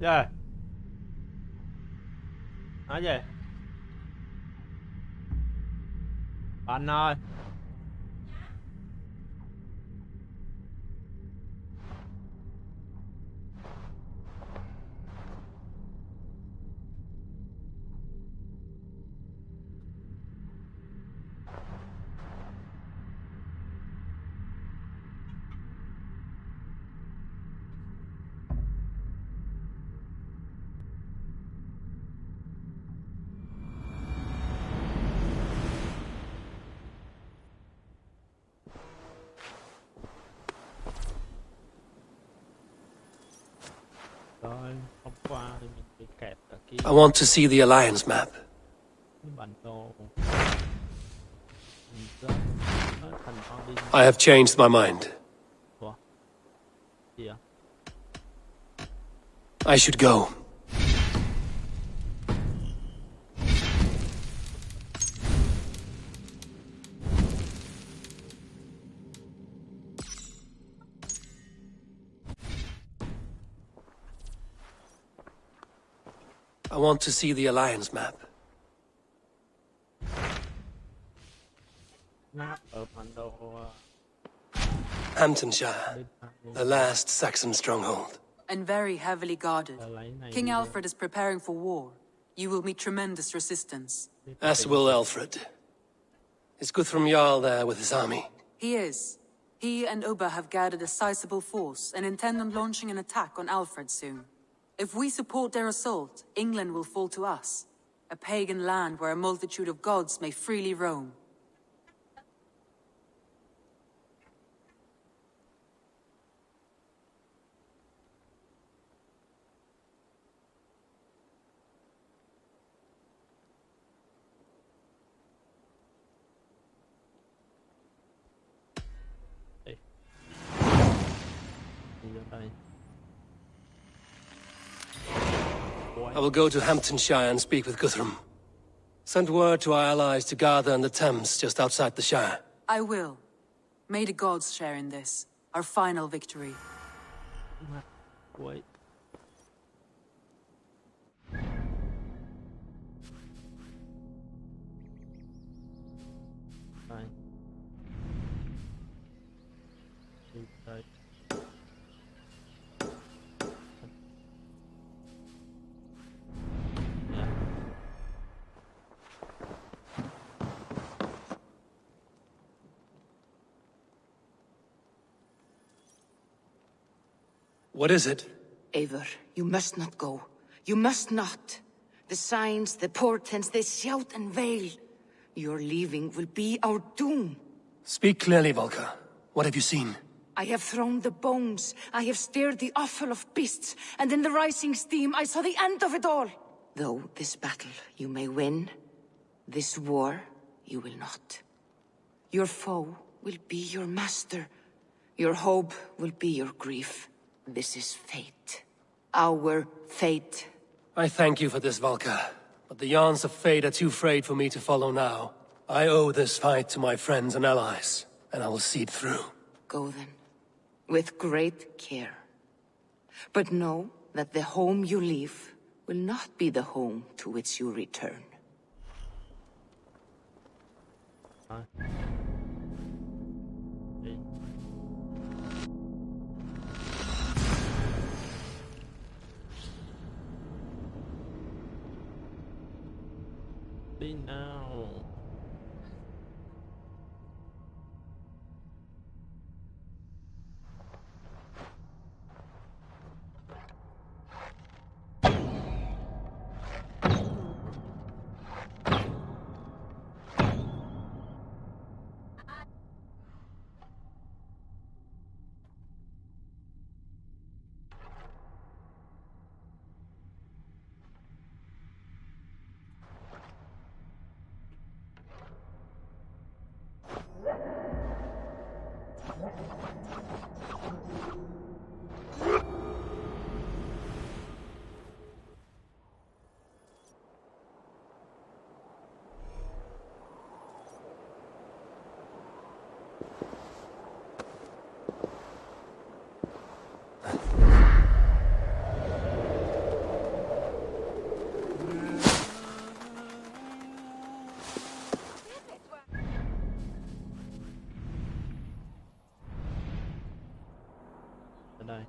Rồi, nói gì? Anh ơi, rồi hôm qua thì mình bị kẹt ở kia I want to see the Alliance map. cái bản đồ. Mình rơi ở thành Odin. I have changed my mind. Ủa? Gì ạ? I should go. I want to see the Alliance map. Map ở bản đồ Hamptonshire, the last Saxon stronghold. And very heavily guarded. lấy này King đi Alfred is preparing for war. You will meet tremendous resistance. As will Alfred. Is Guthrum Jarl there with his army? He is. He and Ubba have gathered a sizable force and intend on launching an attack on Alfred soon. If we support their assault, England will fall to us. A pagan land where a multitude of gods may freely roam. vô đây. I will go to Hamptonshire and speak with Guthrum. Send word to our allies to gather in the Thames just outside the Shire. I will. May the gods share in this, our final victory. Wait. Đây. Đi đây. Yeah. What is it? Eivor, you must not go. You must not. The signs, the portents, they shout and wail. Your leaving will be our doom. Speak clearly, Volker. What have you seen? I have thrown the bones. I have stirred the offal of beasts. And in the rising steam, I saw the end of it all. Though this battle you may win, this war you will not. Your foe will be your master. Your hope will be your grief. This is fate. Our fate. I thank you for this, Volker. But the yarns of fate are too frayed for me to follow now. I owe this fight to my friends and allies, and I will see it through. Go then, with great care. But know that the home you leave will not be the home to which you return. Thôi. Đi. Đi nào. đây.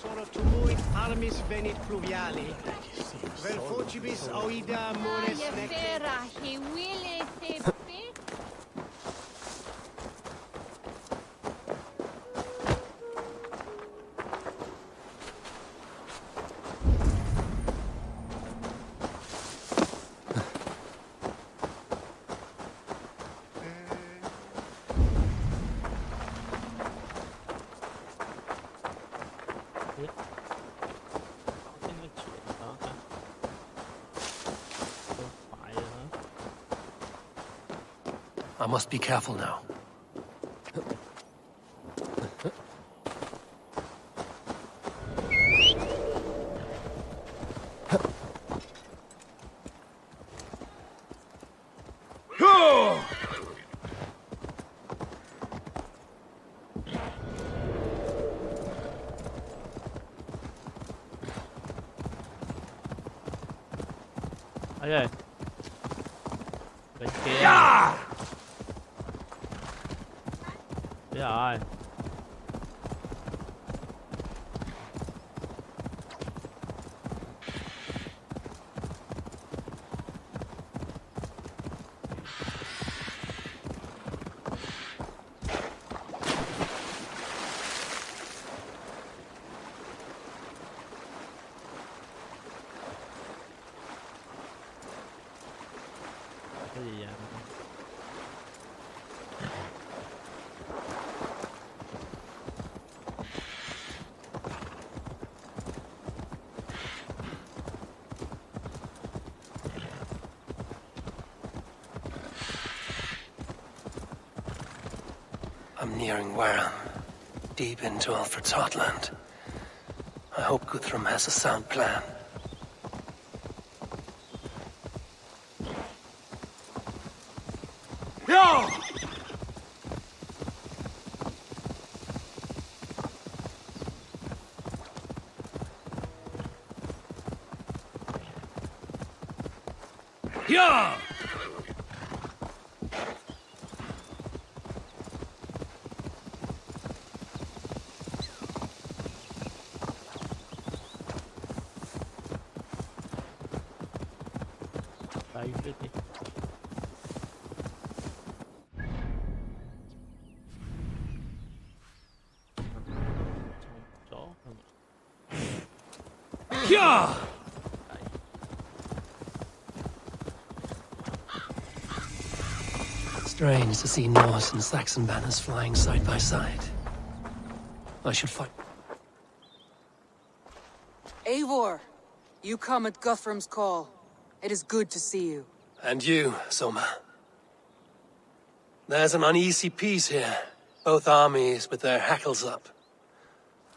Sono tumuit armis venit pluviali. Vel focibis oida mores nec. he will te Cái nói chuyện đó hả? Không phải hả? I must be careful now. Ấy ơi. Bên kia. Biết rồi. Cái gì vậy? I'm nearing Wareham, deep into Alfred's heartland. I hope Guthrum has a sound plan. Yeah! Đây biết đi. Chó không ạ? Yeah! Strange to see Norse and Saxon banners flying side by side. I should fight. Eivor, you come at Guthrum's call. It is good to see you. And you, Soma. There's an uneasy peace here. Both armies with their hackles up.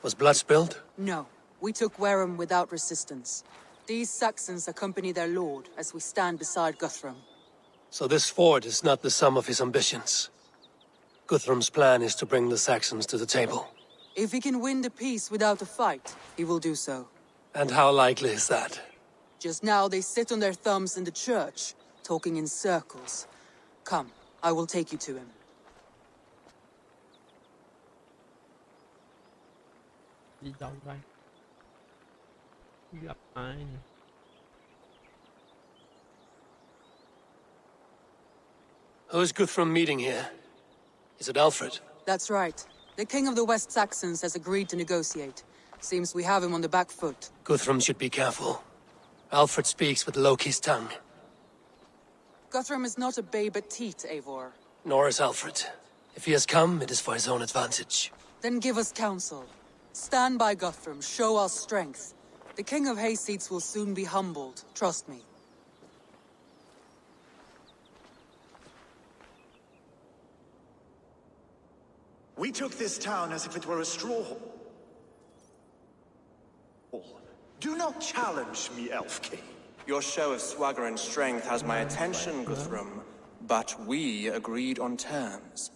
Was blood spilled? No, we took Wareham without resistance. These Saxons accompany their lord as we stand beside Guthrum. So this fort is not the sum of his ambitions. Guthrum's plan is to bring the Saxons to the table. If he can win the peace without a fight, he will do so. And how likely is that? Just now they sit on their thumbs in the church, talking in circles. Come, I will take you to him. Đi đâu đây? Gặp ai nè? Who is Guthrum meeting here? Is it Alfred? That's right. The king of the West Saxons has agreed to negotiate. Seems we have him on the back foot. Guthrum should be careful. Alfred speaks with Loki's tongue. Guthrum is not a babe at teat, Eivor. Nor is Alfred. If he has come, it is for his own advantage. Then give us counsel. Stand by Guthrum, show our strength. The king of Hayseeds will soon be humbled, trust me. We took this town as if it were a straw hall. Do not challenge me, Elf King. Your show of swagger and strength has my attention, Guthrum. But we agreed on terms.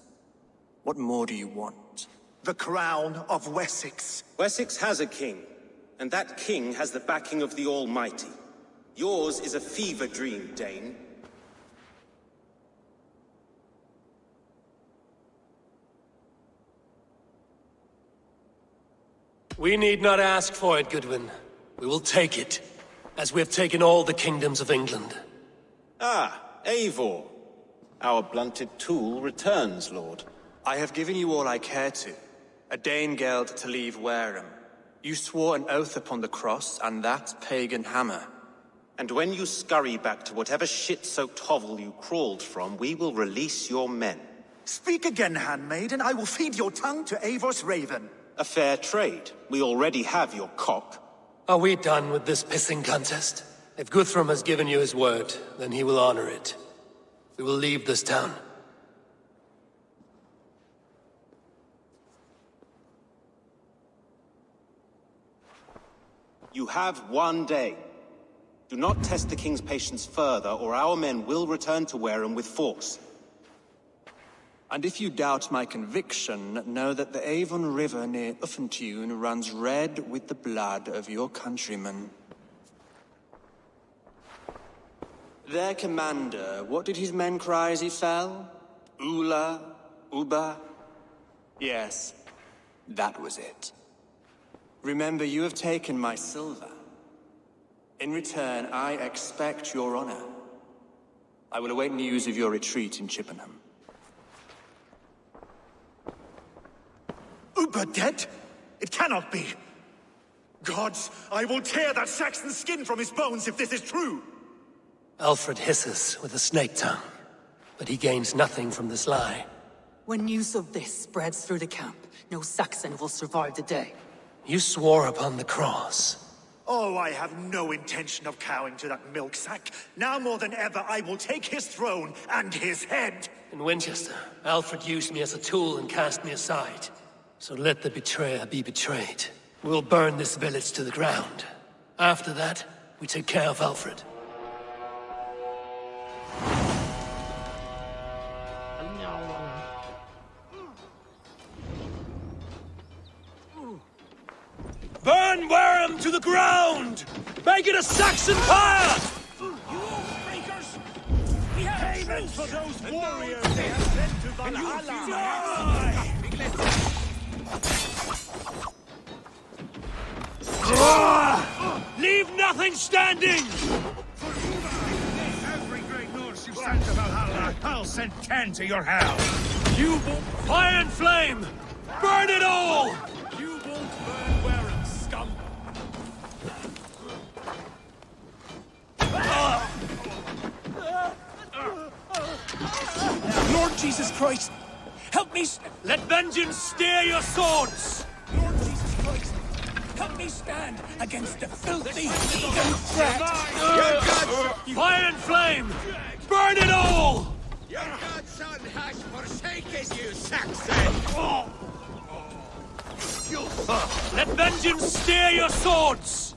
What more do you want? The crown of Wessex. Wessex has a king, and that king has the backing of the Almighty. Yours is a fever dream, Dane. We need not ask for it, Goodwin. We will take it, as we have taken all the kingdoms of England. Ah, Eivor. Our blunted tool returns, Lord. I have given you all I care to. A Danegeld to leave Wareham. You swore an oath upon the cross, and that pagan hammer. And when you scurry back to whatever shit-soaked hovel you crawled from, we will release your men. Speak again, handmaid, and I will feed your tongue to Eivor's raven. A fair trade. We already have your cock. Are we done with this pissing contest? If Guthrum has given you his word, then he will honor it. We will leave this town. You have 1 day. Do not test the king's patience further, or our men will return to Wareham with force. And if you doubt my conviction, know that the Avon River near Uffentune runs red with the blood of your countrymen. Their commander, what did his men cry as he fell? Ula? Uba? Yes, that was it. Remember, you have taken my silver. In return, I expect your honor. I will await news of your retreat in Chippenham. Uber dead? It cannot be. Gods, I will tear that Saxon's skin from his bones if this is true. Alfred hisses with a snake tongue, but he gains nothing from this lie. When news of this spreads through the camp, no Saxon will survive the day. You swore upon the cross. Oh, I have no intention of cowing to that milk sack. Now more than ever, I will take his throne and his head. In Winchester, Alfred used me as a tool and cast me aside. So let the betrayer be betrayed. We'll burn this village to the ground. After that, we take care of Alfred. Burn Wareham to the ground! Make it a Saxon pyre! You breakers! We have payment for those warriors they have sent to Valhalla! Leave nothing standing! Every great Norse you sent to Valhalla, I'll send 10 to your house! You fire and flame! Burn it all! You won't burn Wareham, scum! Lord Jesus Christ! Help me! Let vengeance steer your swords! Lord Jesus Christ, help me stand against the filthy heathen threat! Fire and flame! Burn it all! Your godson has forsaken you, Saxon! Let vengeance steer your swords!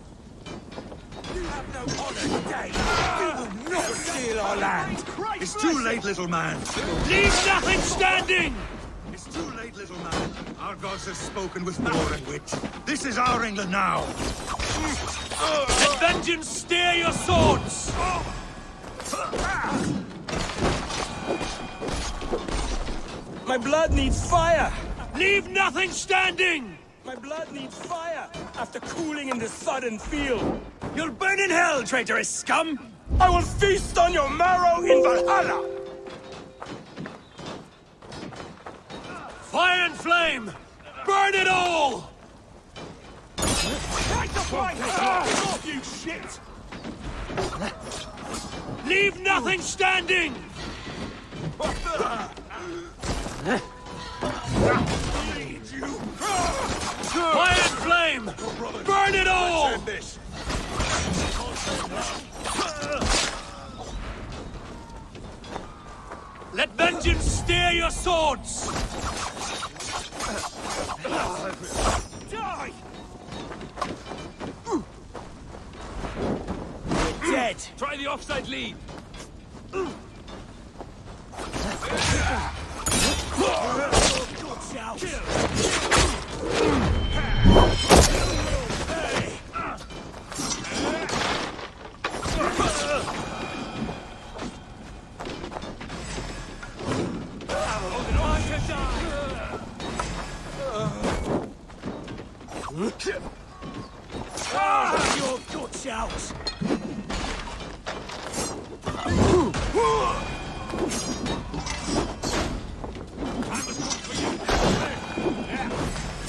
You have no honor today! You will not steal our land! It's too late, little man. Leave nothing standing! It's too late, little man. Our gods have spoken with war and wit. This is our England now. Let vengeance steer your swords! My blood needs fire! Leave nothing standing! My blood needs fire after cooling in the sodden field. You'll burn in hell, traitorous scum! I will feast on your marrow in Valhalla! Fire and flame! Burn it all! Try to fight off, you shit! Leave nothing standing! Fire and flame! Burn it all! Let vengeance steer your swords! Die! You're dead! Try the offside lead! Good shout! Your guts out!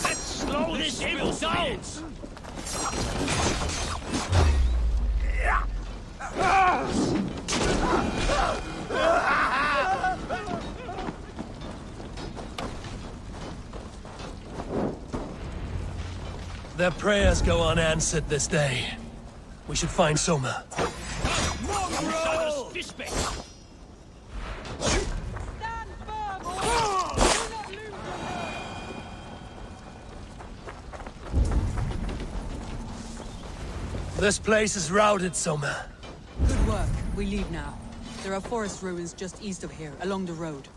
Let's slow this evil down! Their prayers go unanswered this day. We should find Soma. Mongrel! Stand firm, or do not lose your nerve. This place is routed, Soma. Good work. We leave now. There are forest ruins just east of here, along the road.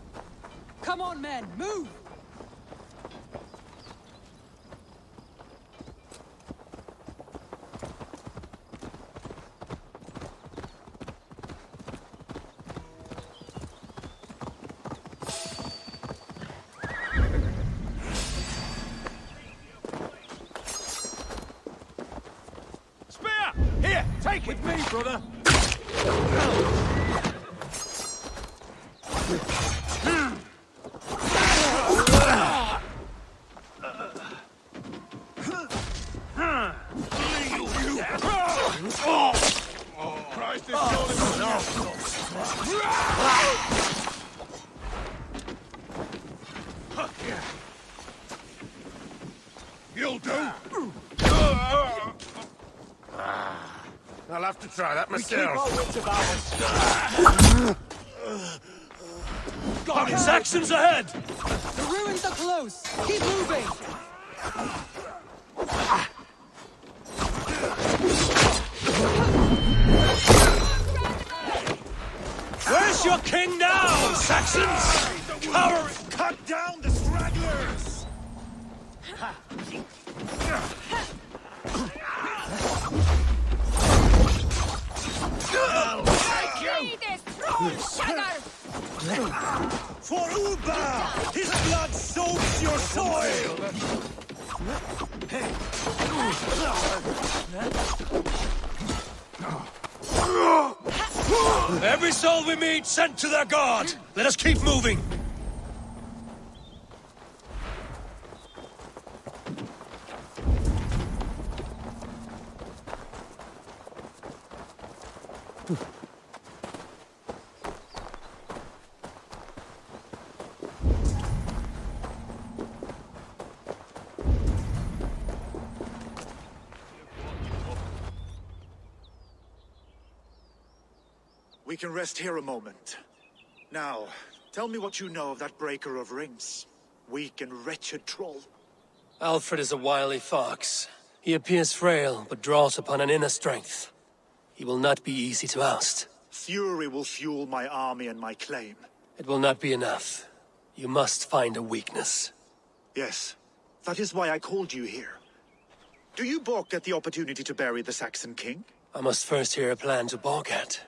Come on, men, move! Spear! Here, take it! With me, brother! Christ is You'll do! I'll have to try that myself. Saxons ahead! The ruins are close! Keep moving! Where's your king now, Saxons? Cover! Cut down the stragglers! For Uba! His blood soaks your soil! Every soul we meet sent to their god! Let us keep moving! We can rest here a moment. Now, tell me what you know of that breaker of rings. Weak and wretched troll. Alfred is a wily fox. He appears frail, but draws upon an inner strength. He will not be easy to oust. Fury will fuel my army and my claim. It will not be enough. You must find a weakness. Yes, that is why I called you here. Do you balk at the opportunity to bury the Saxon king? I must first hear a plan to balk at.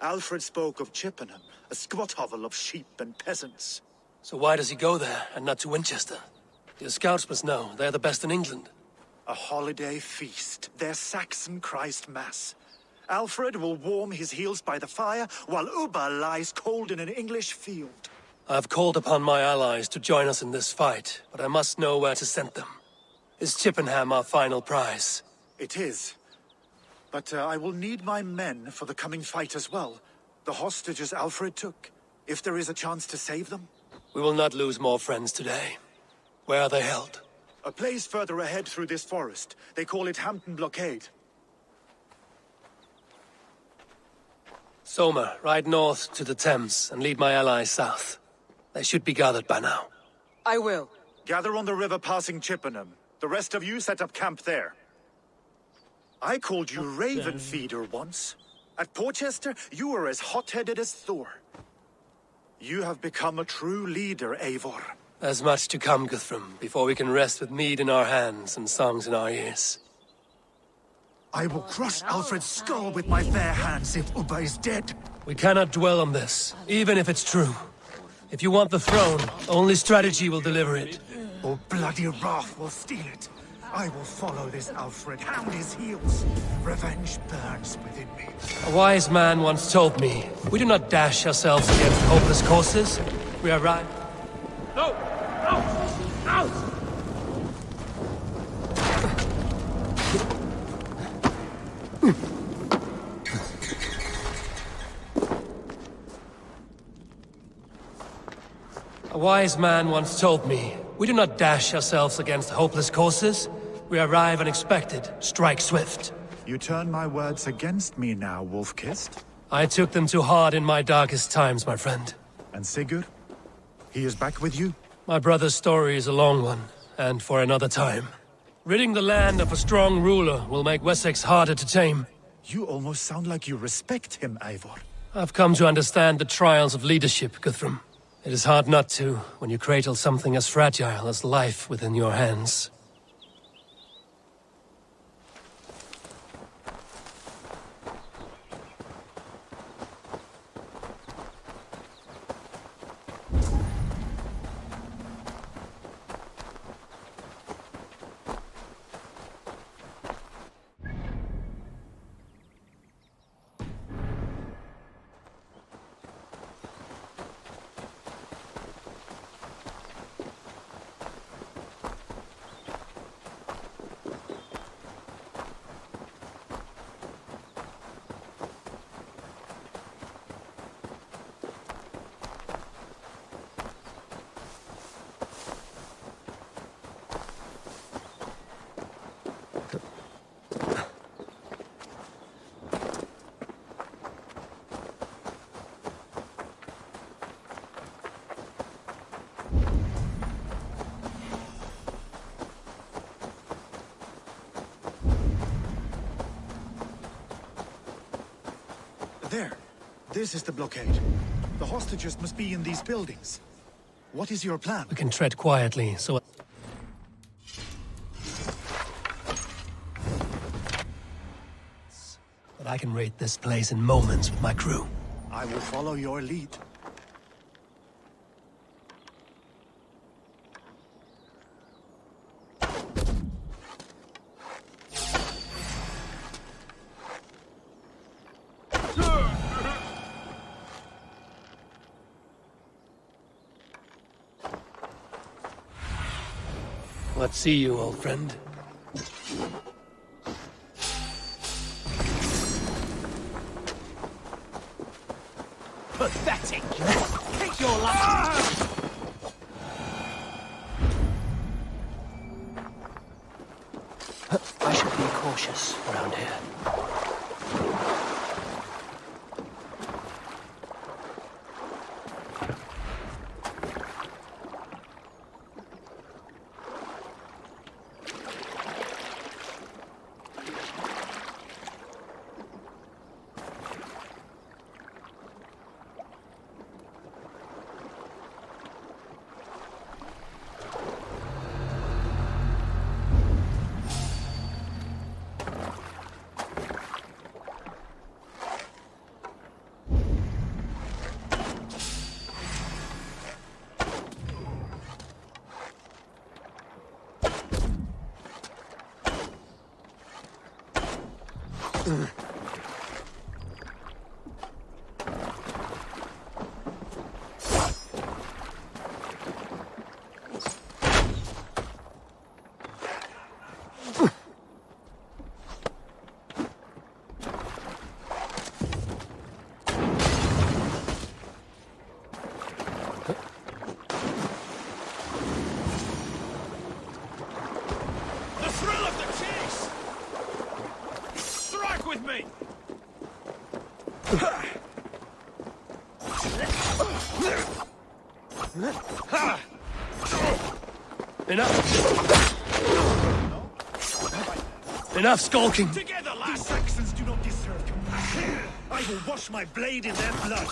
Alfred spoke of Chippenham, a squat hovel of sheep and peasants. So why does he go there, and not to Winchester? Your scouts must know, they're the best in England. A holiday feast, their Saxon Christ Mass. Alfred will warm his heels by the fire, while Uba lies cold in an English field. I've called upon my allies to join us in this fight, but I must know where to send them. Is Chippenham our final prize? It is. But I will need my men for the coming fight as well. The hostages Alfred took. If there is a chance to save them. We will not lose more friends today. Where are they held? A place further ahead through this forest. They call it Hampton Blockade. Soma, ride north to the Thames and lead my allies south. They should be gathered by now. I will. Gather on the river passing Chippenham. The rest of you set up camp there. I called you Raven Feeder once. At Porchester, you were as hot-headed as Thor. You have become a true leader, Eivor. There's much to come, Guthrum, before we can rest with mead in our hands and songs in our ears. I will crush Alfred's skull with my bare hands if Uba is dead. We cannot dwell on this, even if it's true. If you want the throne, only strategy will deliver it. or bloody wrath will steal it. I will follow this Alfred, hound his heels. Revenge burns within me. A wise man once told me, we do not dash ourselves against hopeless courses. We are right. No! Out! Out! A wise man once told me, we do not dash ourselves against hopeless courses. We arrive unexpected, strike swift. You turn my words against me now, Wolf-Kissed? I took them too hard in my darkest times, my friend. And Sigurd? He is back with you? My brother's story is a long one, and for another time. Ridding the land of a strong ruler will make Wessex harder to tame. You almost sound like you respect him, Eivor. I've come to understand the trials of leadership, Guthrum. It is hard not to, when you cradle something as fragile as life within your hands. There. This is the blockade. The hostages must be in these buildings. What is your plan? We can tread quietly, so... But I can raid this place in moments with my crew. I will follow your lead. Let's see you, old friend. Pathetic! Take your last... I should be cautious around here. Enough skulking! Together, lads! These Saxons do not deserve compassion. I will wash my blade in their blood.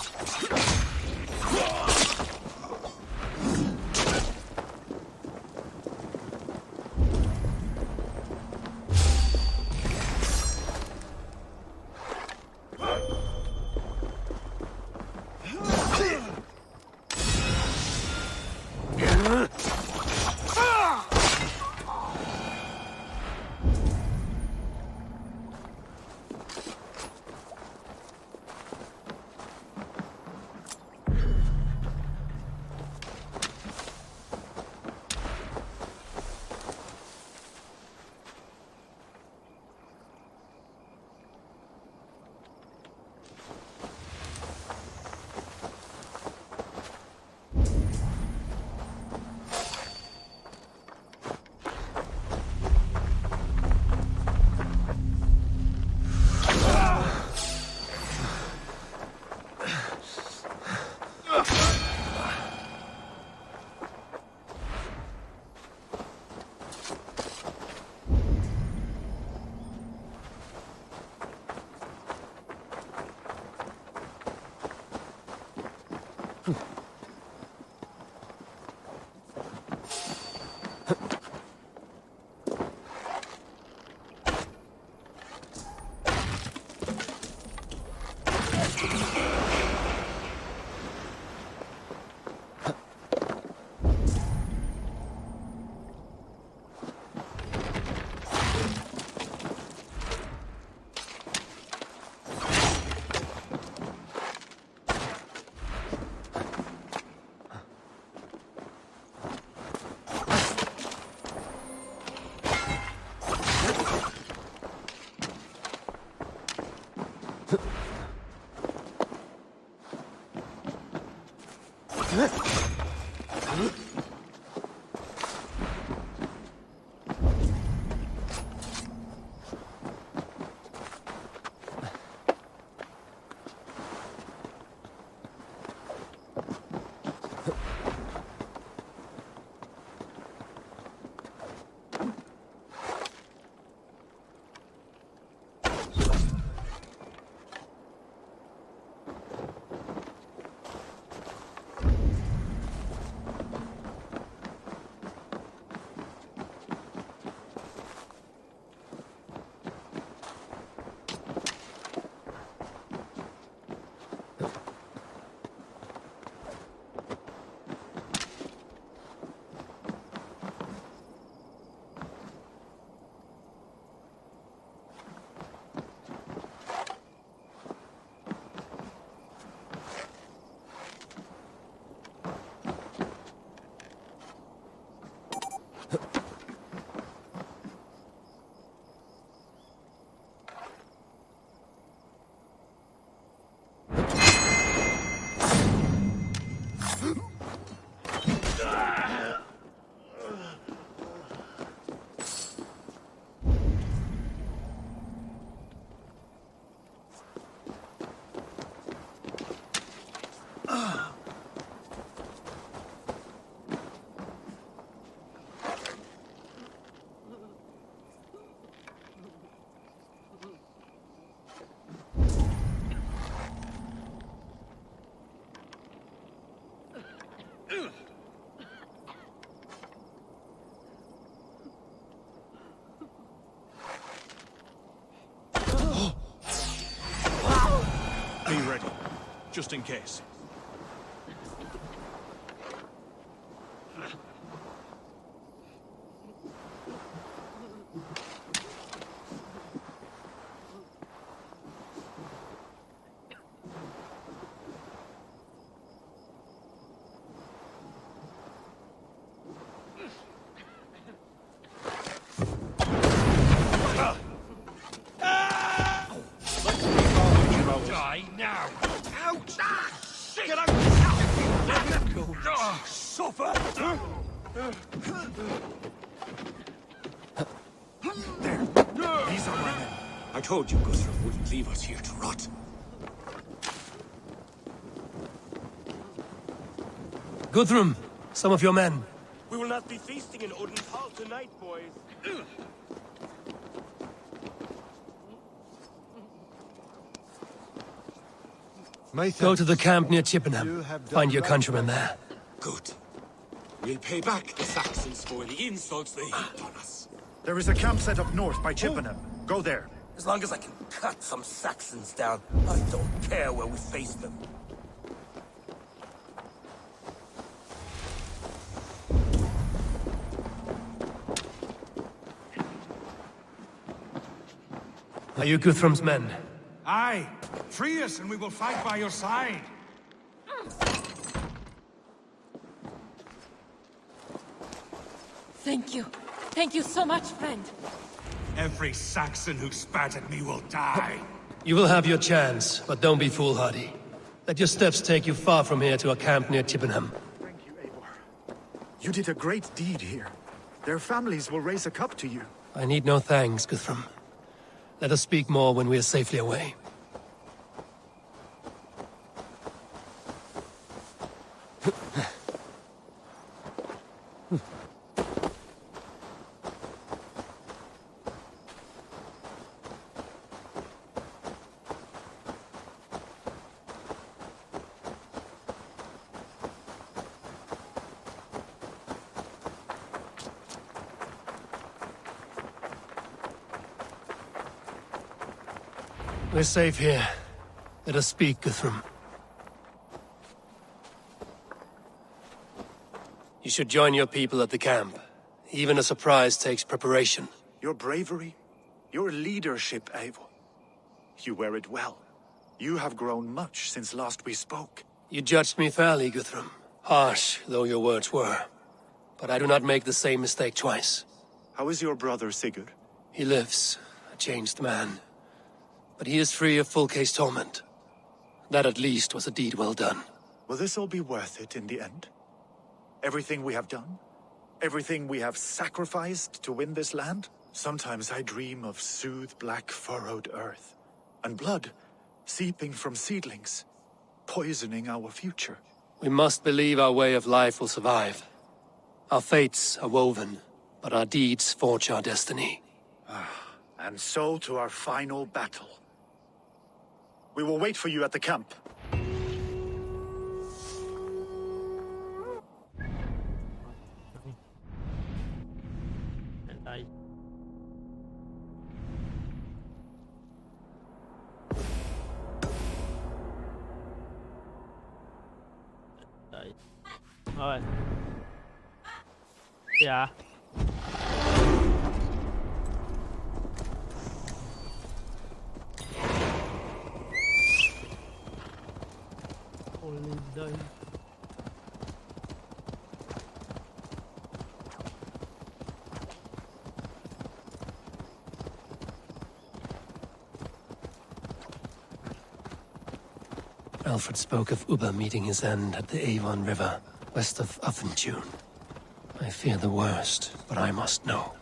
Be ready, just in case. Die now! Ouch! Ah, shit! Get out! Oh, suffer! There. These are my men. I told you Guthrum wouldn't leave us here to rot. Guthrum, some of your men. We will not be feasting in Odin's hall tonight, boys. Go to the camp near Chippenham. Find your countrymen there. Good. We'll pay back the Saxons for the insults they heaped on us. There is a camp set up north by Chippenham. Go there. As long as I can cut some Saxons down, I don't care where we face them. Are you Guthrum's men? Aye. Free us and we will fight by your side. Thank you. Thank you so much, friend. Every Saxon who spat at me will die. You will have your chance, but don't be foolhardy. Let your steps take you far from here to a camp near Chippenham. Thank you, Eivor. You did a great deed here. Their families will raise a cup to you. I need no thanks, Guthrum. Let us speak more when we are safely away. We're safe here. Let us speak, Guthrum. You should join your people at the camp. Even a surprise takes preparation. Your bravery, your leadership, Eivor. You wear it well. You have grown much since last we spoke. You judged me fairly, Guthrum. Harsh though your words were. But I do not make the same mistake twice. How is your brother, Sigurd? He lives, a changed man. But he is free of full case torment. That at least was a deed well done. Will this all be worth it in the end? Everything we have done? Everything we have sacrificed to win this land? Sometimes I dream of soothed black furrowed earth, and blood seeping from seedlings, poisoning our future. We must believe our way of life will survive. Our fates are woven, but our deeds forge our destiny. And so to our final battle. We will wait for you at the camp. Đến đây. Đây. Rồi. Dạ. Holiday. Alfred spoke of Ubba meeting his end at the Avon River, west of Uffentune. I fear the worst, but I must know.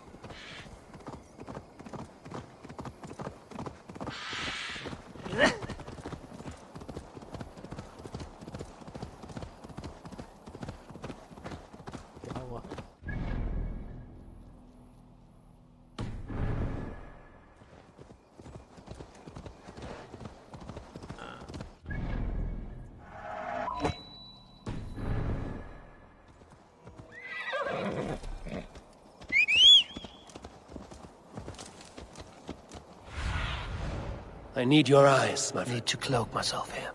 I need your eyes, my friend. I need to cloak myself here.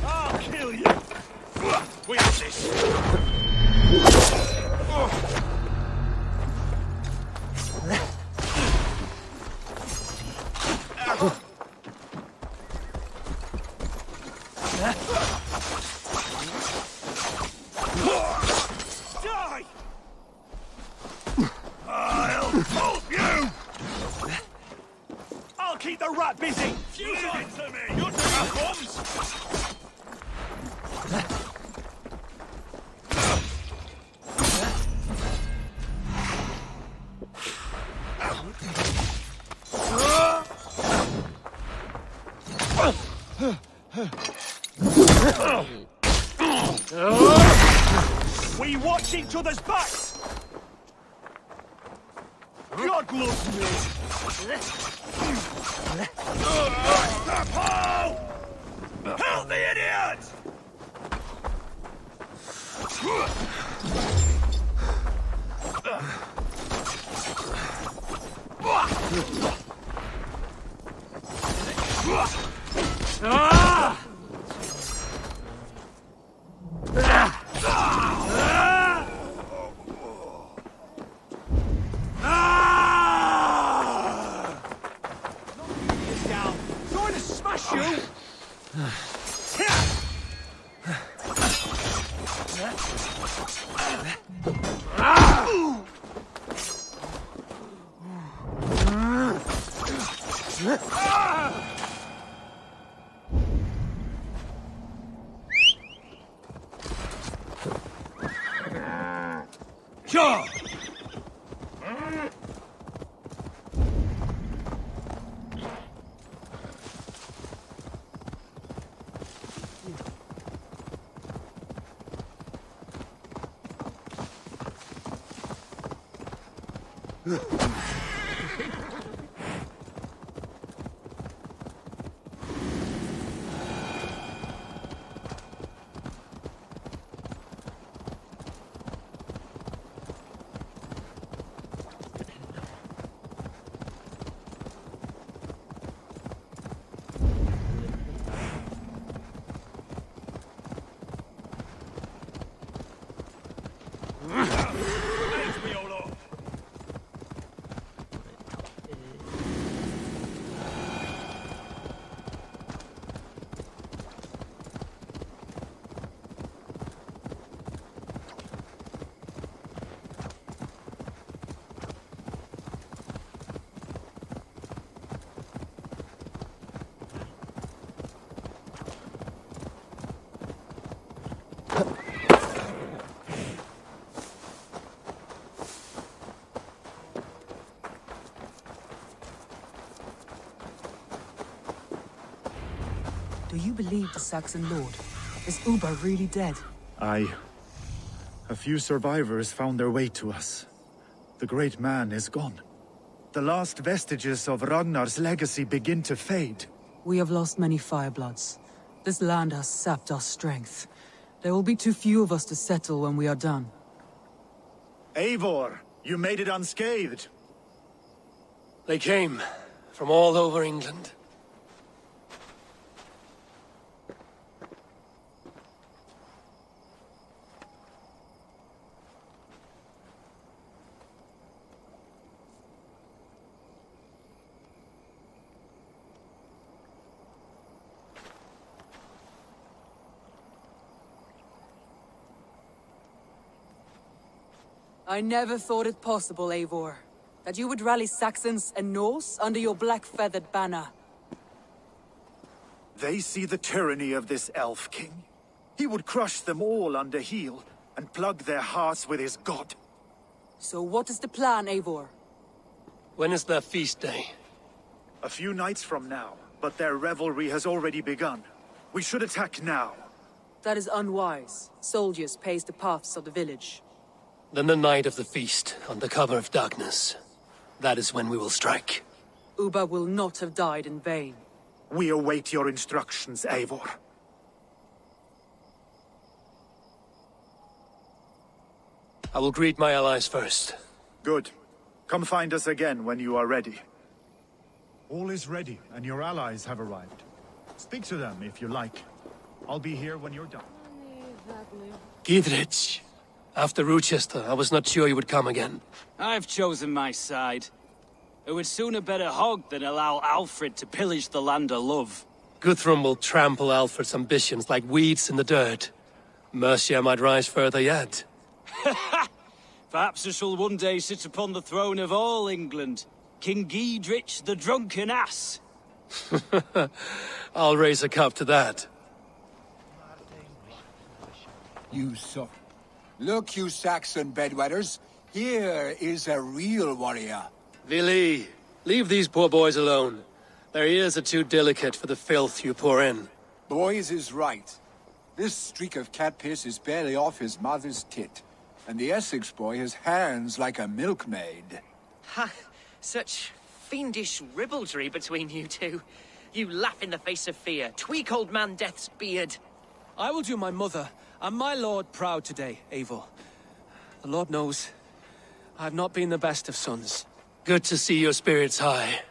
I'll kill you! We have this! Die! I'll pulp you! I'll keep the rat busy! Fuse it to me! You're doing bombs! We watch each other's backs! God loves me! Help the idiot! Trying to smash you! Sure! Do you believe the Saxon lord? Is Uba really dead? Aye. A few survivors found their way to us. The great man is gone. The last vestiges of Ragnar's legacy begin to fade. We have lost many firebloods. This land has sapped our strength. There will be too few of us to settle when we are done. Eivor, you made it unscathed. They came from all over England. I never thought it possible, Eivor, that you would rally Saxons and Norse under your black-feathered banner. They see the tyranny of this elf king. He would crush them all under heel and plug their hearts with his god. So what is the plan, Eivor? When is their feast day? A few nights from now, but their revelry has already begun. We should attack now. That is unwise. Soldiers pace the paths of the village. Then the night of the feast, under cover of darkness. That is when we will strike. Uba will not have died in vain. We await your instructions, Eivor. I will greet my allies first. Good. Come find us again when you are ready. All is ready, and your allies have arrived. Speak to them if you like. I'll be here when you're done. Gidrich. After Rochester, I was not sure you would come again. I've chosen my side. It would sooner bet a hog than allow Alfred to pillage the land of love. Guthrum will trample Alfred's ambitions like weeds in the dirt. Mercia might rise further yet. Perhaps I shall one day sit upon the throne of all England. King Gidrich the drunken ass. I'll raise a cup to that. You saw. Look, you Saxon bedwetters. Here is a real warrior. Vili, leave these poor boys alone. Their ears are too delicate for the filth you pour in. Boys is right. This streak of cat piss is barely off his mother's tit. And the Essex boy has hands like a milkmaid. Ha! Such fiendish ribaldry between you two. You laugh in the face of fear, tweak old man Death's beard. I will do my mother and my lord proud today, Eivor. The Lord knows, I have not been the best of sons. Good to see your spirits high.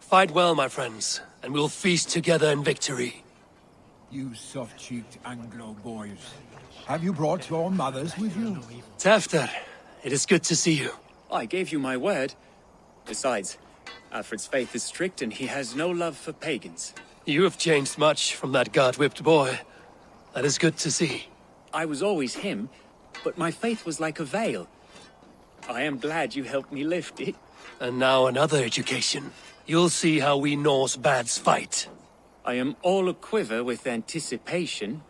Fight well, my friends, and we'll feast together in victory. You soft-cheeked Anglo boys. Have you brought your mothers with you? Tefter, it is good to see you. I gave you my word. Besides, Alfred's faith is strict and he has no love for pagans. You have changed much from that god-whipped boy. That is good to see. I was always him, but my faith was like a veil. I am glad you helped me lift it. And now another education. You'll see how we Norse bads fight. I am all a-quiver with anticipation.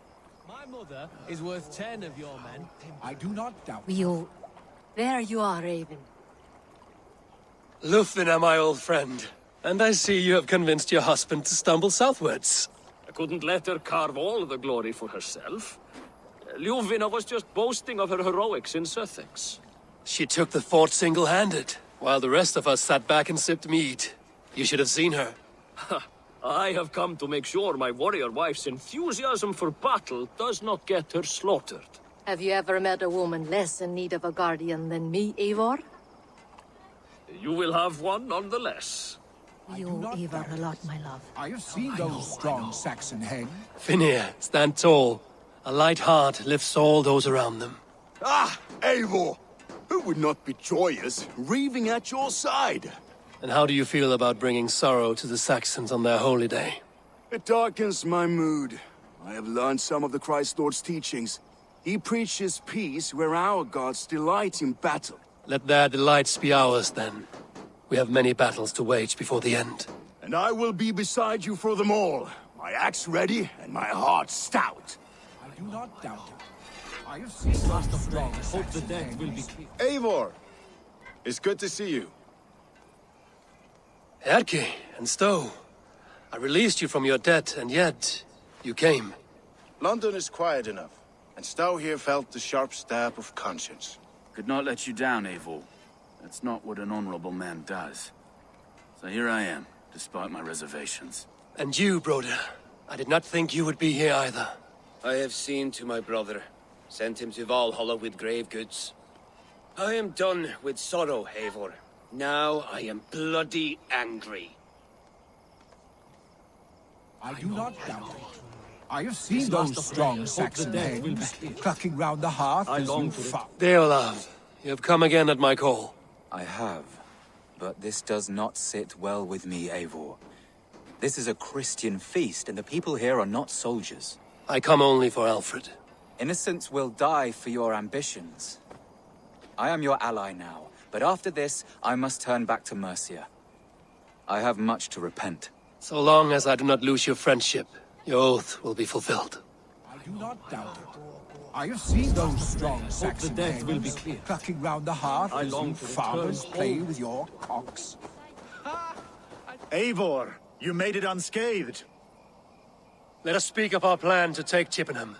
My mother is worth 10 of your men. I do not doubt. You... There you are, Raven. Lufina, my old friend. And I see you have convinced your husband to stumble southwards. I couldn't let her carve all the glory for herself. Ljuvina was just boasting of her heroics in Sussex. She took the fort single-handed, while the rest of us sat back and sipped mead. You should have seen her. I have come to make sure my warrior wife's enthusiasm for battle does not get her slaughtered. Have you ever met a woman less in need of a guardian than me, Eivor? You will have one nonetheless. You owe Eivor a lot, my love. I have seen those strong Saxon heads. Finir, stand tall. A light heart lifts all those around them. Ah, Eivor! Who would not be joyous, raving at your side? And how do you feel about bringing sorrow to the Saxons on their holy day? It darkens my mood. I have learned some of the Christ Lord's teachings. He preaches peace where our gods delight in battle. Let their delights be ours, then. We have many battles to wage before the end. And I will be beside you for them all. My axe ready and my heart stout. I do not doubt it. I have seen lots of strong Hope the dead will be... Eivor! It's good to see you. Erke and Stowe. I released you from your debt, and yet You came. London is quiet enough, and Stow here felt the sharp stab of conscience. Could not let you down, Eivor. That's not what an honorable man does. So here I am, despite my reservations. And you, Broder. I did not think you would be here either. I have seen to my brother. Sent him to Valhalla with grave goods. I am done with sorrow, Eivor. Now I am bloody angry. I do not doubt it. I have seen those strong Saxon hands clucking round the hearth as you fought. Deolaf, you have come again at my call. I have, but this does not sit well with me, Eivor. This is a Christian feast, and the people here are not soldiers. I come only for Alfred. Innocents will die for your ambitions. I am your ally now, but after this, I must turn back to Mercia. I have much to repent. So long as I do not lose your friendship, your oath will be fulfilled. I do not doubt it. I have seen those strong Saxon hands clucking round the hearth as you farmers play with your cocks. Eivor, you made it unscathed. Let us speak of our plan to take Chippenham.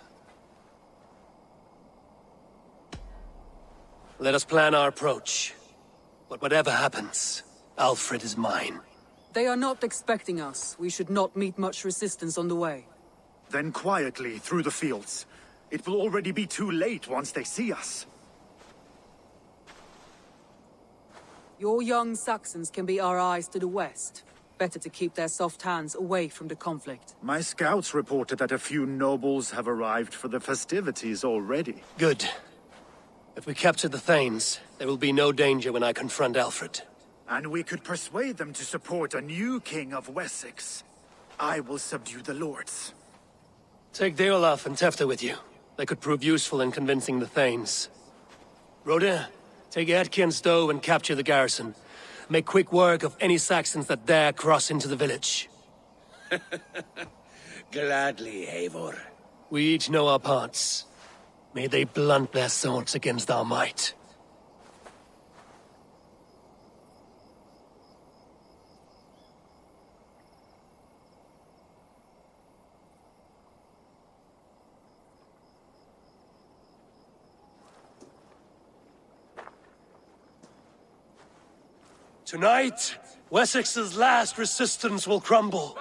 Let us plan our approach. But whatever happens, Alfred is mine. They are not expecting us. We should not meet much resistance on the way. Then quietly through the fields. It will already be too late once they see us. Your young Saxons can be our eyes to the west. Better to keep their soft hands away from the conflict. My scouts reported that a few nobles have arrived for the festivities already. Good. If we capture the Thanes, there will be no danger when I confront Alfred. And we could persuade them to support a new king of Wessex. I will subdue the lords. Take Deolaf and Tefta with you. They could prove useful in convincing the Thanes. Rhoda, take Edki and Stowe and capture the garrison. Make quick work of any Saxons that dare cross into the village. Gladly, Eivor. We each know our parts. May they blunt their swords against our might. Tonight, Wessex's last resistance will crumble.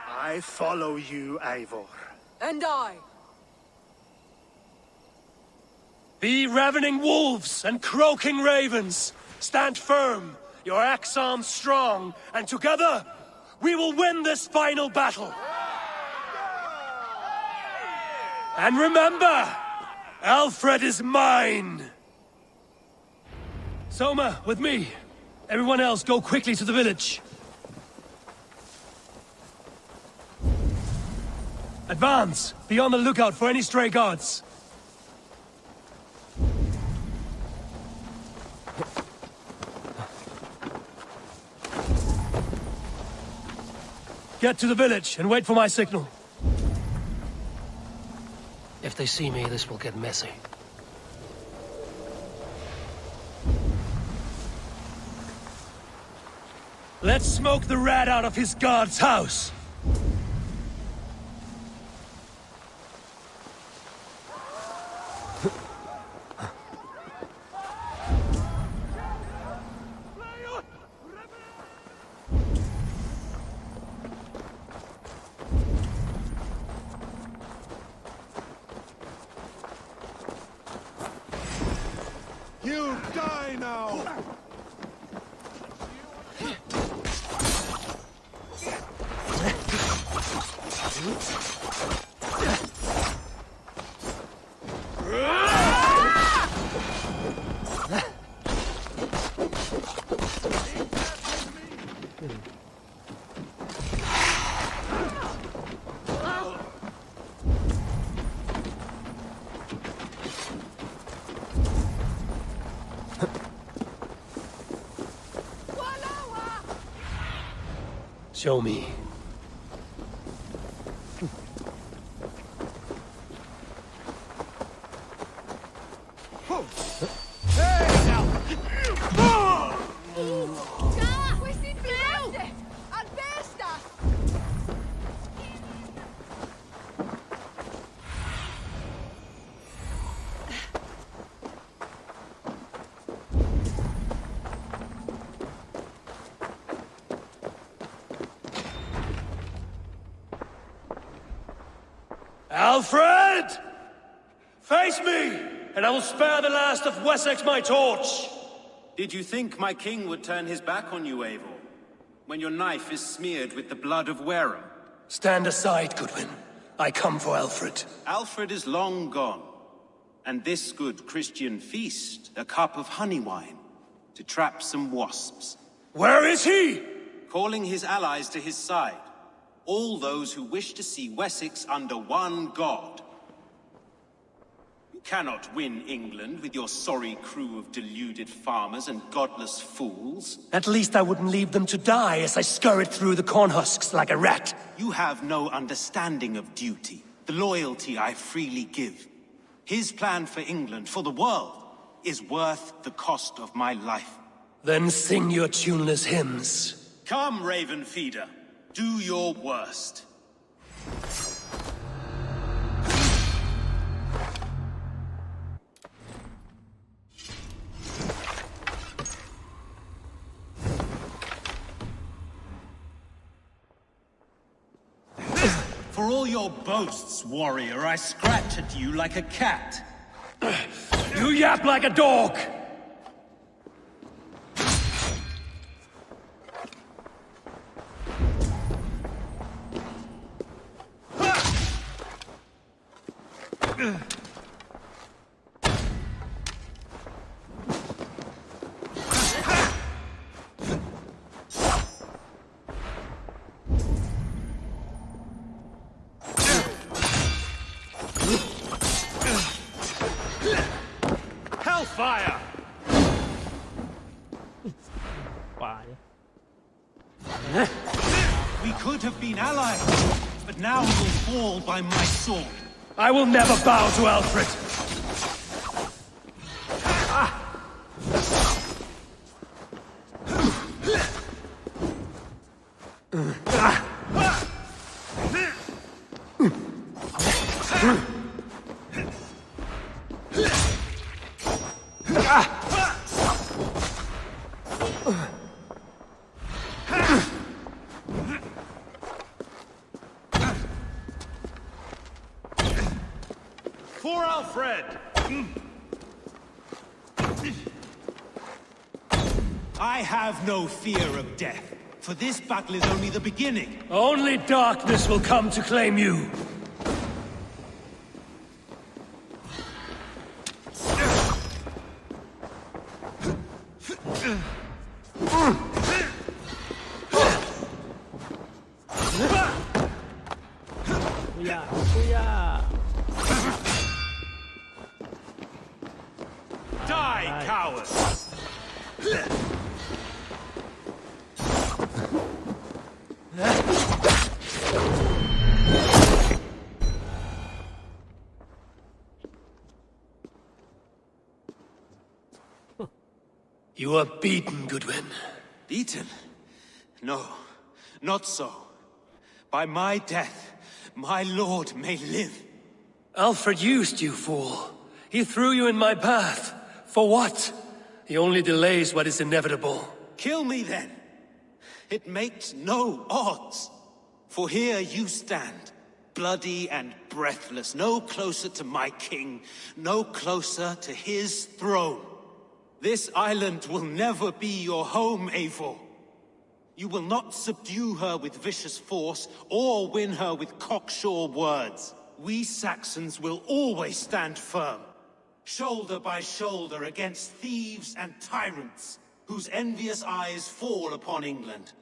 I follow you, Eivor. And I. Be ravening wolves and croaking ravens. Stand firm, your axe arms strong, and together, we will win this final battle. And remember, Alfred is mine. Soma, with me. Everyone else, go quickly to the village. Advance! Be on the lookout for any stray guards. Get to the village and wait for my signal. If they see me, this will get messy. Let's smoke the rat out of his guard's house! You die now! Show me. Alfred! Face me, and I will spare the last of Wessex my torch! Did you think my king would turn his back on you, Eivor? When your knife is smeared with the blood of Wareham? Stand aside, Goodwin. I come for Alfred. Alfred is long gone. And this good Christian feast, a cup of honey wine, to trap some wasps. Where is he? Calling his allies to his side. All those who wish to see Wessex under one god. You cannot win England with your sorry crew of deluded farmers and godless fools. At least I wouldn't leave them to die as I scurried through the corn husks like a rat. You have no understanding of duty, the loyalty I freely give. His plan for England, for the world, is worth the cost of my life. Then sing your tuneless hymns. Come, Raven Feeder. Do your worst. For all your boasts, warrior, I scratch at you like a cat. You yap like a dog! Hellfire! Fire. We could have been allies, but now we will fall by my sword. I will never bow to Alfred! For Alfred! I have no fear of death, for this battle is only the beginning. Only darkness will come to claim you. Die, cowards! You are beaten, Goodwin. Beaten? No, not so. By my death, my lord may live. Alfred used you, fool. He threw you in my path. For what? He only delays what is inevitable. Kill me then. It makes no odds. For here you stand, bloody and breathless, no closer to my king, no closer to his throne. This island will never be your home, Eivor. You will not subdue her with vicious force, or win her with cocksure words. We Saxons will always stand firm, shoulder by shoulder against thieves and tyrants, whose envious eyes fall upon England.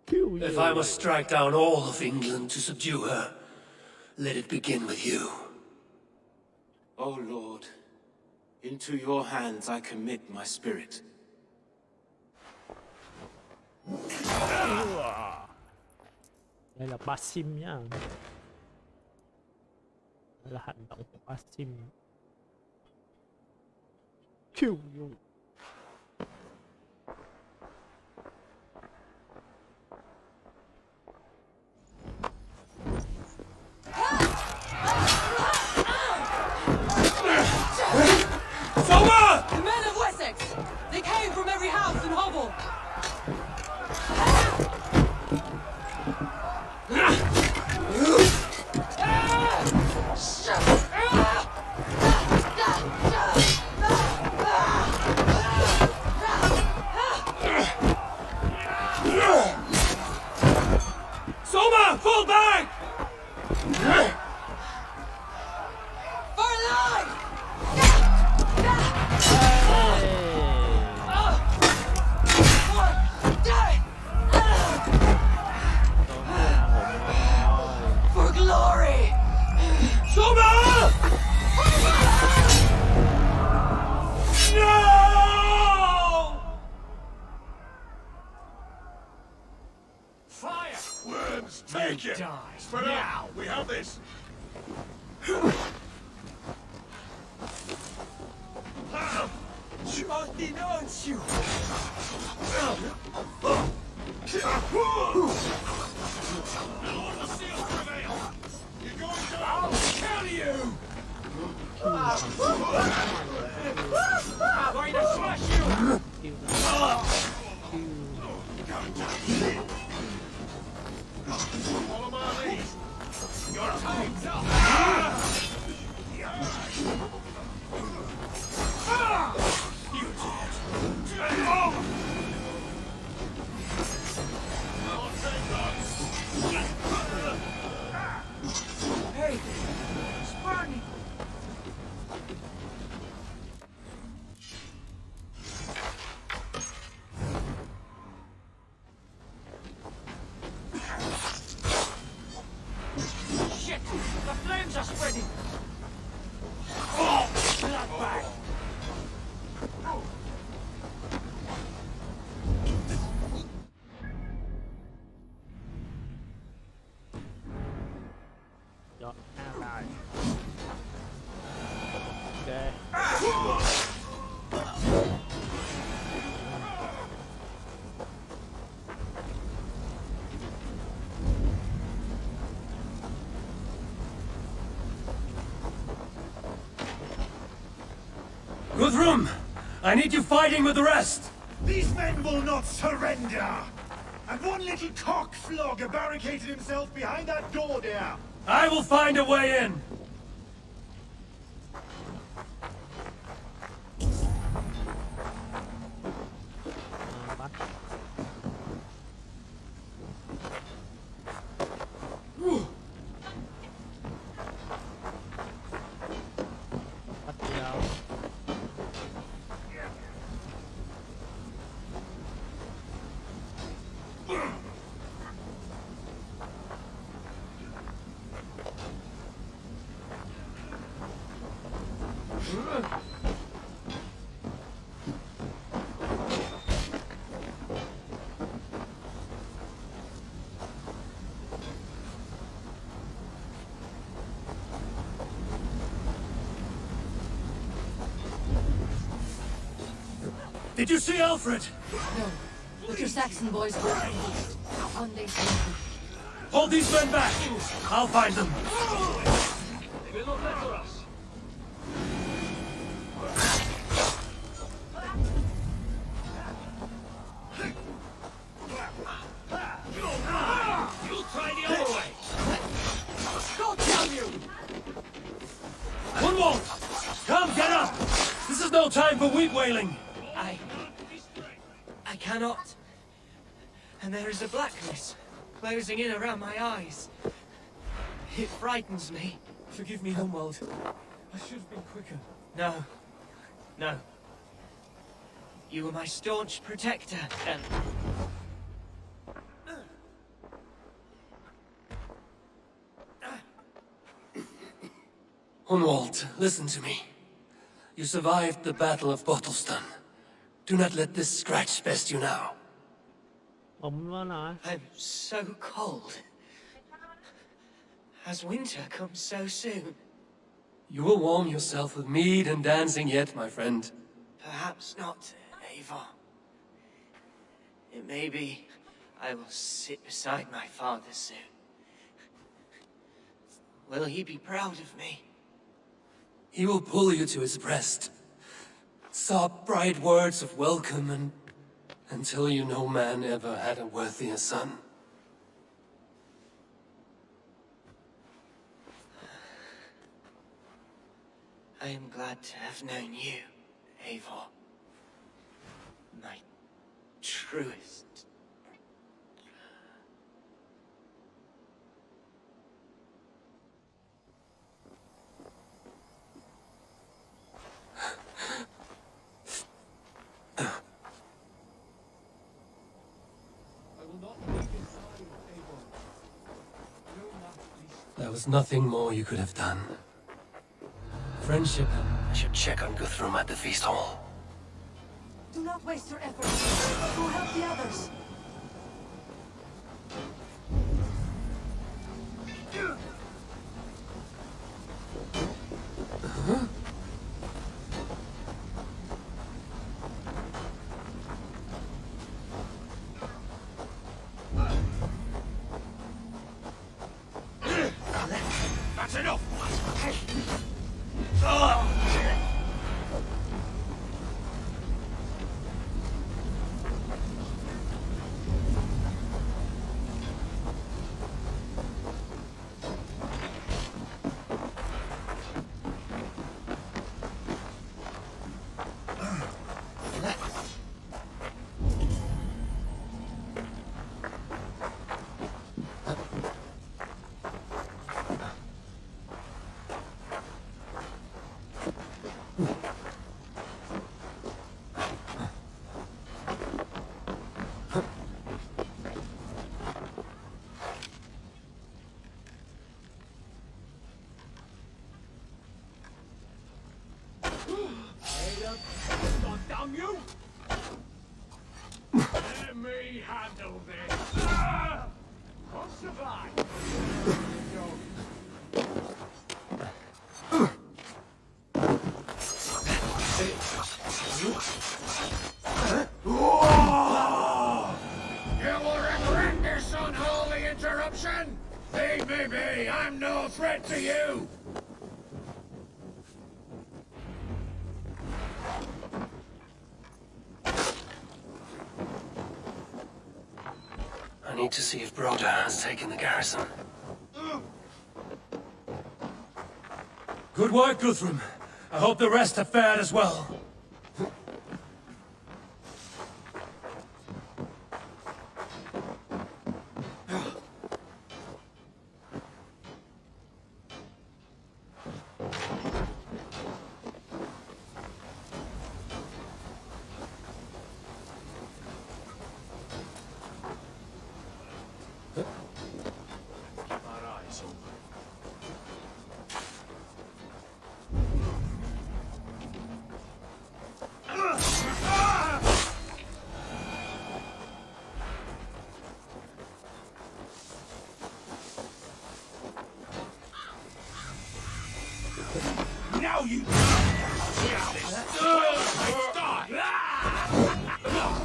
If I must strike down all of England to subdue her, let it begin with you. O Lord, into your hands I commit my spirit. Đây là Basim nhá. Đây là hành động của Basim. Kill you. The men of Wessex! They came from every house and hovel! Worms, take it! Spread out! We have this! Ordinancio! I'll kill you! I'm going to smash you! Follow my lead! Your time's up! You dead! Hey! It's burning! Shit! The flames are spreading! Oh! Bloodbag! Your ally. Okay. Guthrum, I need you fighting with the rest. These men will not surrender! And one little cockflogger barricaded himself behind that door there! I will find a way in. Bắt. Bắt đi đâu? Did you see Alfred? No, but your Saxon boys were ambushed. One day soon. Hold these men back. I'll find them. They will not let us. You'll try the other way! Don't tell you! Gunwald! Come, get up! This is no time for weak wailing. I cannot. And there is a blackness closing in around my eyes. It frightens me. Forgive me, Homeworld. I should have been quicker. No. No. You were my staunch protector, and... Hunwald, listen to me. You survived the Battle of Bottleston. Do not let this scratch fest you now. I'm so cold. Has winter come so soon? You will warm yourself with mead and dancing yet, my friend. Perhaps not, Eivor. It may be I will sit beside my father soon. Will he be proud of me? He will pull you to his breast. Sob bright words of welcome and until you no man ever had a worthier son. I am glad to have known you, Eivor. My truest. There was nothing more you could have done. Friendship. I should check on Guthrum at the feast hall. Do not waste your efforts. Go help the others. You will regret this unholy interruption! Leave me be! I'm no threat to you! I need to see if Broder has taken the garrison. Good work, Guthrum. I hope the rest have fared as well. Now you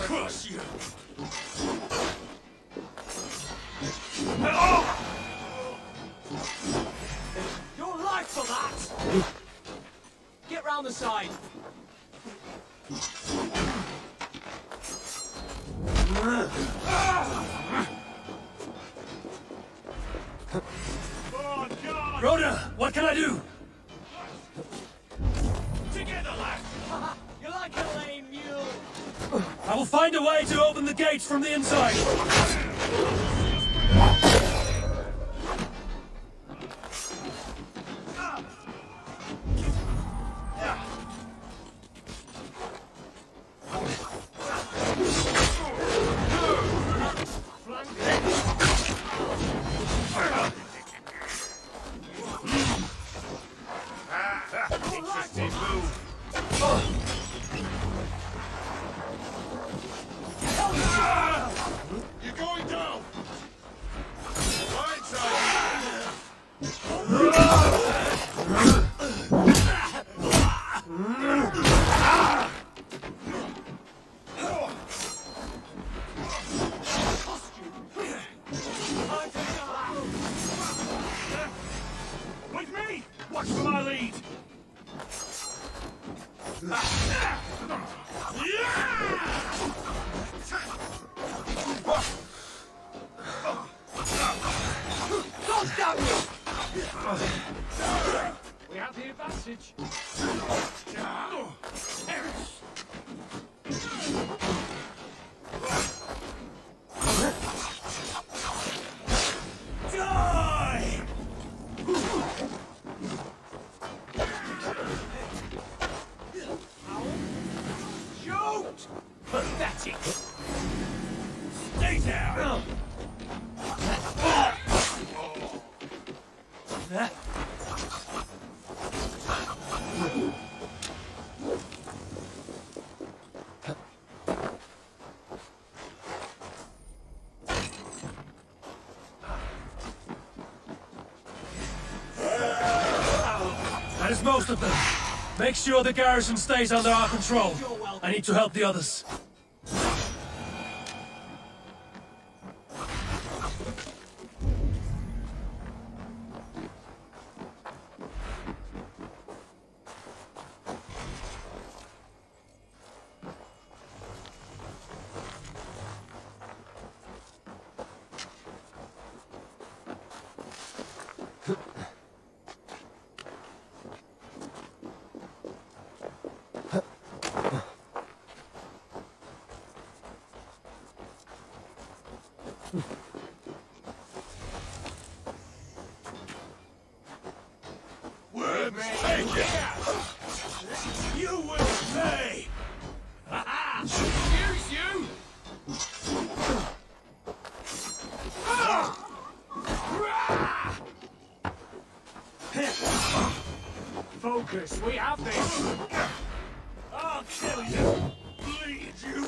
crush you. Your life for that! Get round the side. Rhoda, what can I do? Together, lad. You're like a lame mule. I will find a way to open the gates from the inside. Interesting move. You're going down. With me. Watch for my lead. Don't stop me! We have the advantage. Die! Shoot! Pathetic! Stay down! That is most of them. Make sure the garrison stays under our control. I need to help the others. Worms, take it! You will pay! Excuse you! Focus, we have this! I'll kill you! Bleed you!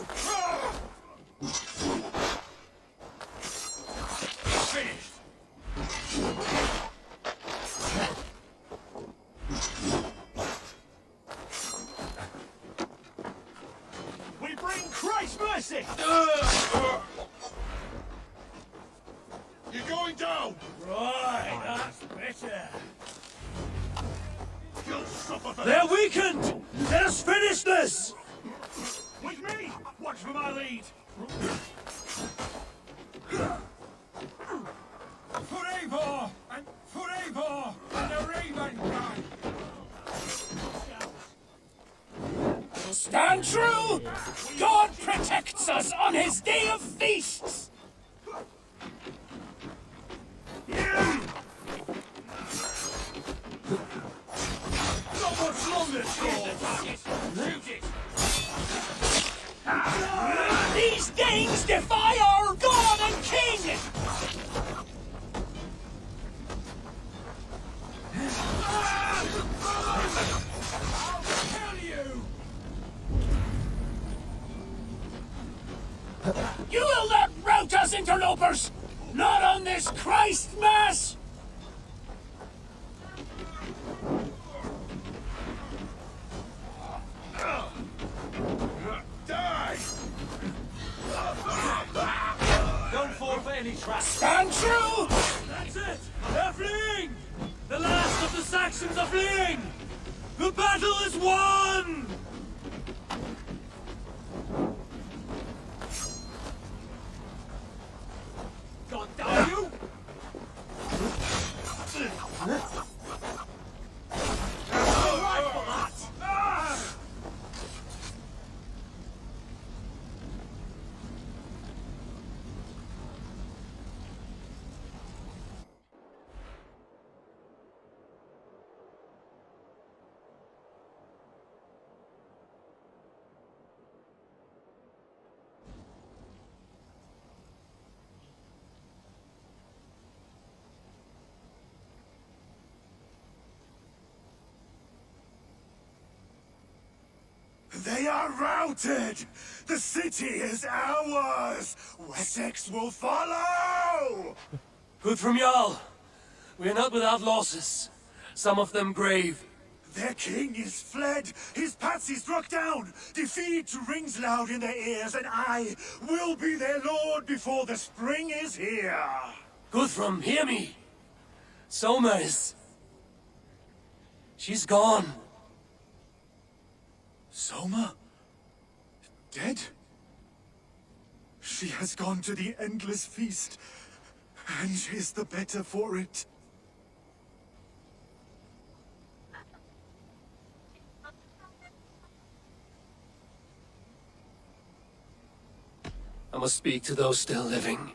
Finished! better. They're weakened! Let us finish this! With me! Watch for my lead! For Eivor! And for Eivor! And the Raven Gun! Stand true! God protects us on his day of feasts! Not much longer, Shoot it! These Danes defy our God and King! You will not rout us, interlopers! Not on this Christ Mass! Die! Don't fall for any trap. Stand true! That's it! They're fleeing! The last of the Saxons are fleeing! The battle is won! God damn you! All right for that! They are routed! The city is ours! Wessex will follow! Good from Jarl. We are not without losses. Some of them grave. Their king is fled! His patsy struck down! Defeat rings loud in their ears, and I will be their lord before the spring is here! Guthrum, hear me! Soma is... she's gone. Soma? Dead? She has gone to the endless feast, and is the better for it. I must speak to those still living.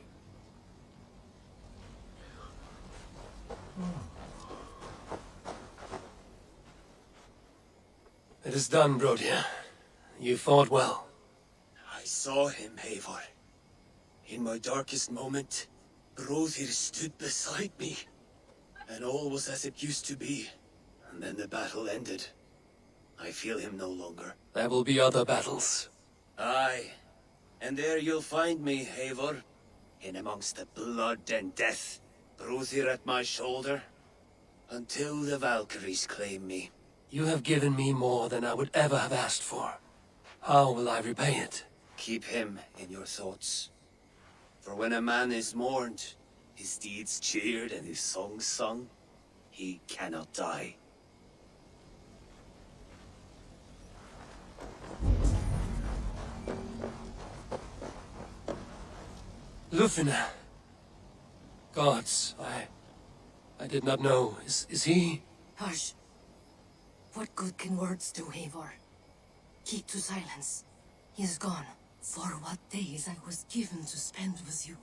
It is done, Brodia. You fought well. I saw him, Eivor. In my darkest moment, Brothir stood beside me. And all was as it used to be. And then the battle ended. I feel him no longer. There will be other battles. Aye. And there you'll find me, Eivor. In amongst the blood and death. Brothir at my shoulder. Until the Valkyries claim me. You have given me more than I would ever have asked for. How will I repay it? Keep him in your thoughts. For when a man is mourned, his deeds cheered and his songs sung, he cannot die. Lufina. Gods, I did not know. Is he? Hush. What good can words do, Eivor? Keep to silence. He is gone. For what days I was given to spend with you.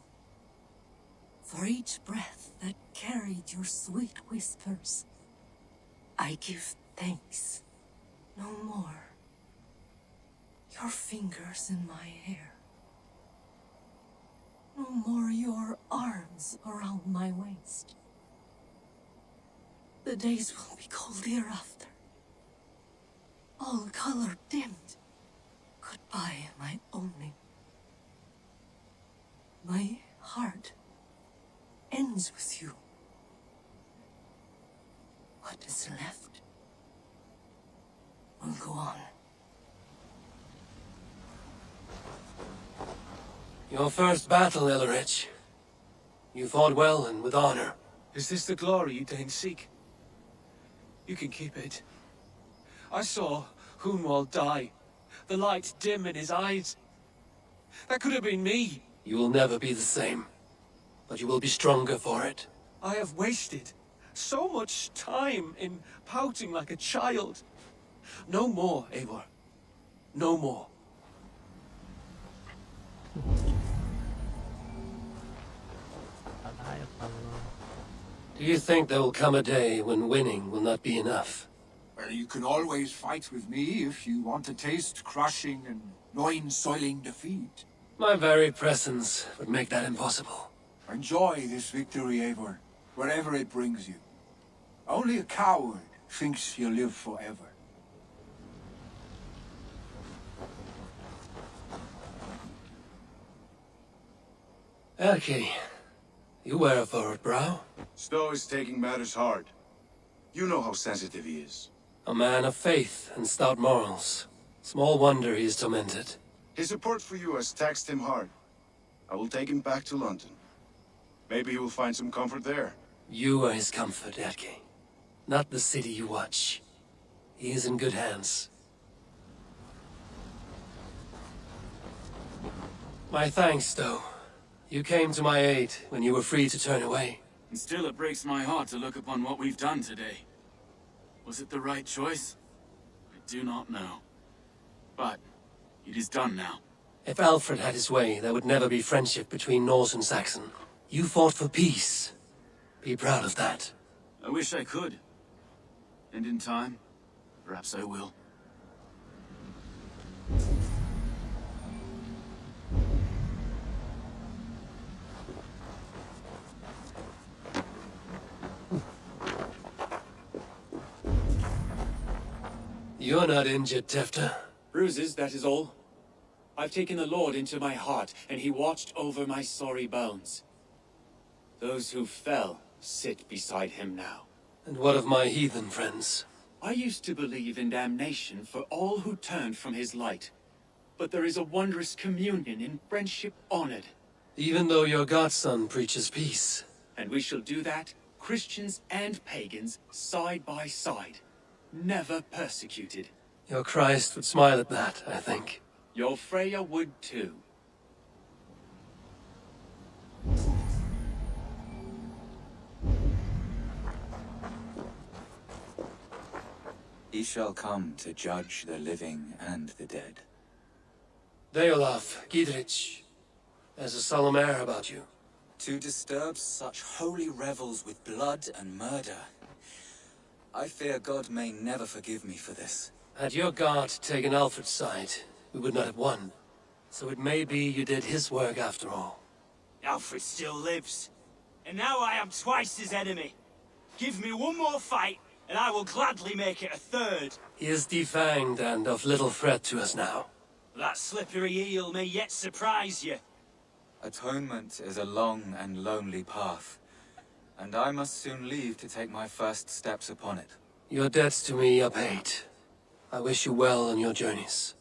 For each breath that carried your sweet whispers, I give thanks. No more. Your fingers in my hair. No more your arms around my waist. The days will be cold hereafter. All color dimmed. Goodbye, my only. My heart ends with you. What is left will go on. Your first battle, Elrich. You fought well and with honor. Is this the glory you deign seek? You can keep it. I saw Hunwald die, the light dim in his eyes. That could have been me. You will never be the same, but you will be stronger for it. I have wasted so much time in pouting like a child. No more, Eivor. No more. Do you think there will come a day when winning will not be enough? Well, you can always fight with me if you want to taste crushing and loin-soiling defeat. My very presence would make that impossible. Enjoy this victory, Eivor, wherever it brings you. Only a coward thinks he'll live forever. Erki, you wear a furrowed brow. Stowe is taking matters hard. You know how sensitive he is. A man of faith and stout morals. Small wonder he is tormented. His support for you has taxed him hard. I will take him back to London. Maybe he will find some comfort there. You are his comfort, Erki. Not the city you watch. He is in good hands. My thanks, Stowe. You came to my aid when you were free to turn away. And still it breaks my heart to look upon what we've done today. Was it the right choice? I do not know. But it is done now. If Alfred had his way, there would never be friendship between Norse and Saxon. You fought for peace. Be proud of that. I wish I could. And in time, perhaps I will. You're not injured, Tefta. Bruises, that is all. I've taken the Lord into my heart, and he watched over my sorry bones. Those who fell sit beside him now. And what of my heathen friends? I used to believe in damnation for all who turned from his light. But there is a wondrous communion in friendship honored. Even though your godson preaches peace. And we shall do that, Christians and pagans, side by side. Never persecuted. Your Christ would smile at that, I think. Your Freya would too. He shall come to judge the living and the dead. Deolaf, Gidrich, there's a solemn air about you. To disturb such holy revels with blood and murder. I fear God may never forgive me for this. Had your guard taken Alfred's side, we would not have won. So it may be you did his work after all. Alfred still lives. And now I am twice his enemy. Give me one more fight, and I will gladly make it a third. He is defanged and of little threat to us now. That slippery eel may yet surprise you. Atonement is a long and lonely path, and I must soon leave to take my first steps upon it. Your debts to me are paid. I wish you well on your journeys.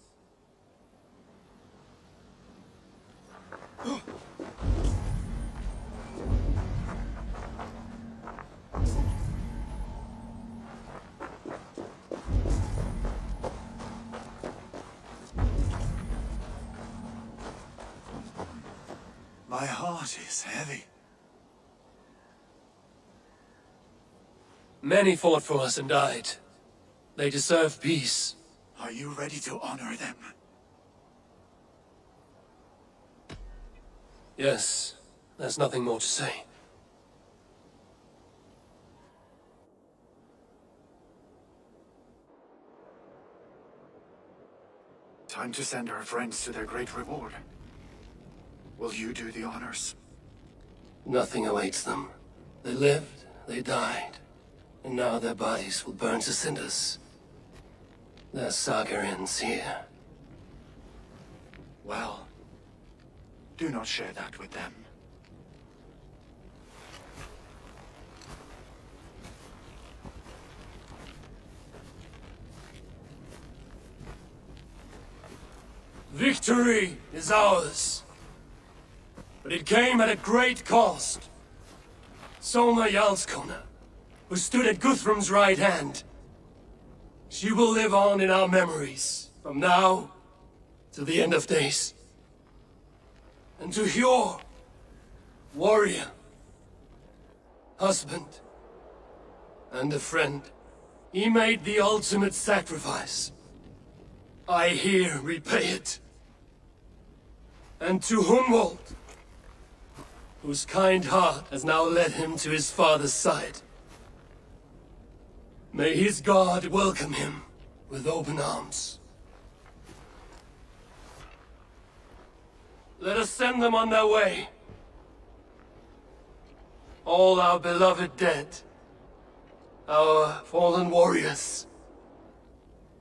My heart is heavy. Many fought for us and died. They deserve peace. Are you ready to honor them? Yes, there's nothing more to say. Time to send our friends to their great reward. Will you do the honors? Nothing awaits them. They lived, they died, and now their bodies will burn to cinders. Their saga ends here. Well, do not share that with them. Victory is ours. But it came at a great cost. Soma Jarlskona, who stood at Guthrum's right hand. She will live on in our memories, from now to the end of days. And to Hjor, warrior, husband, and a friend, he made the ultimate sacrifice. I here repay it. And to Hunwald, whose kind heart has now led him to his father's side. May his God welcome him with open arms. Let us send them on their way. All our beloved dead, our fallen warriors,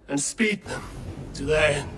and speed them to their end.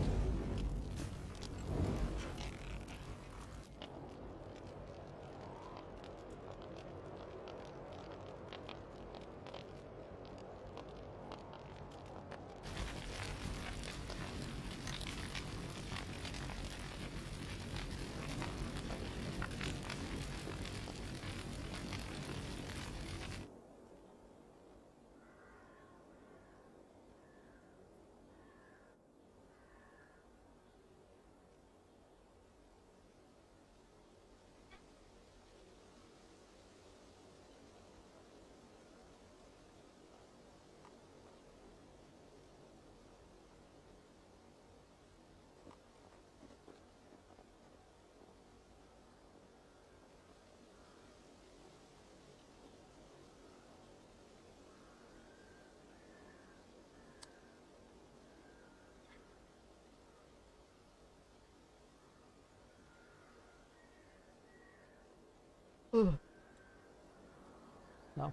Đâu?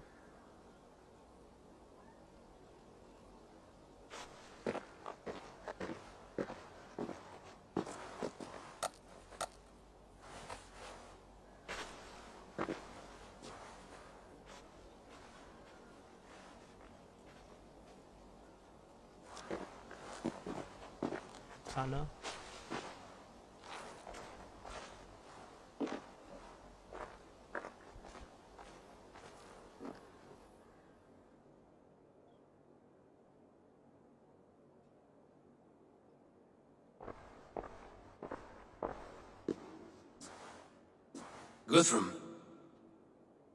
Sao nữa? Guthrum.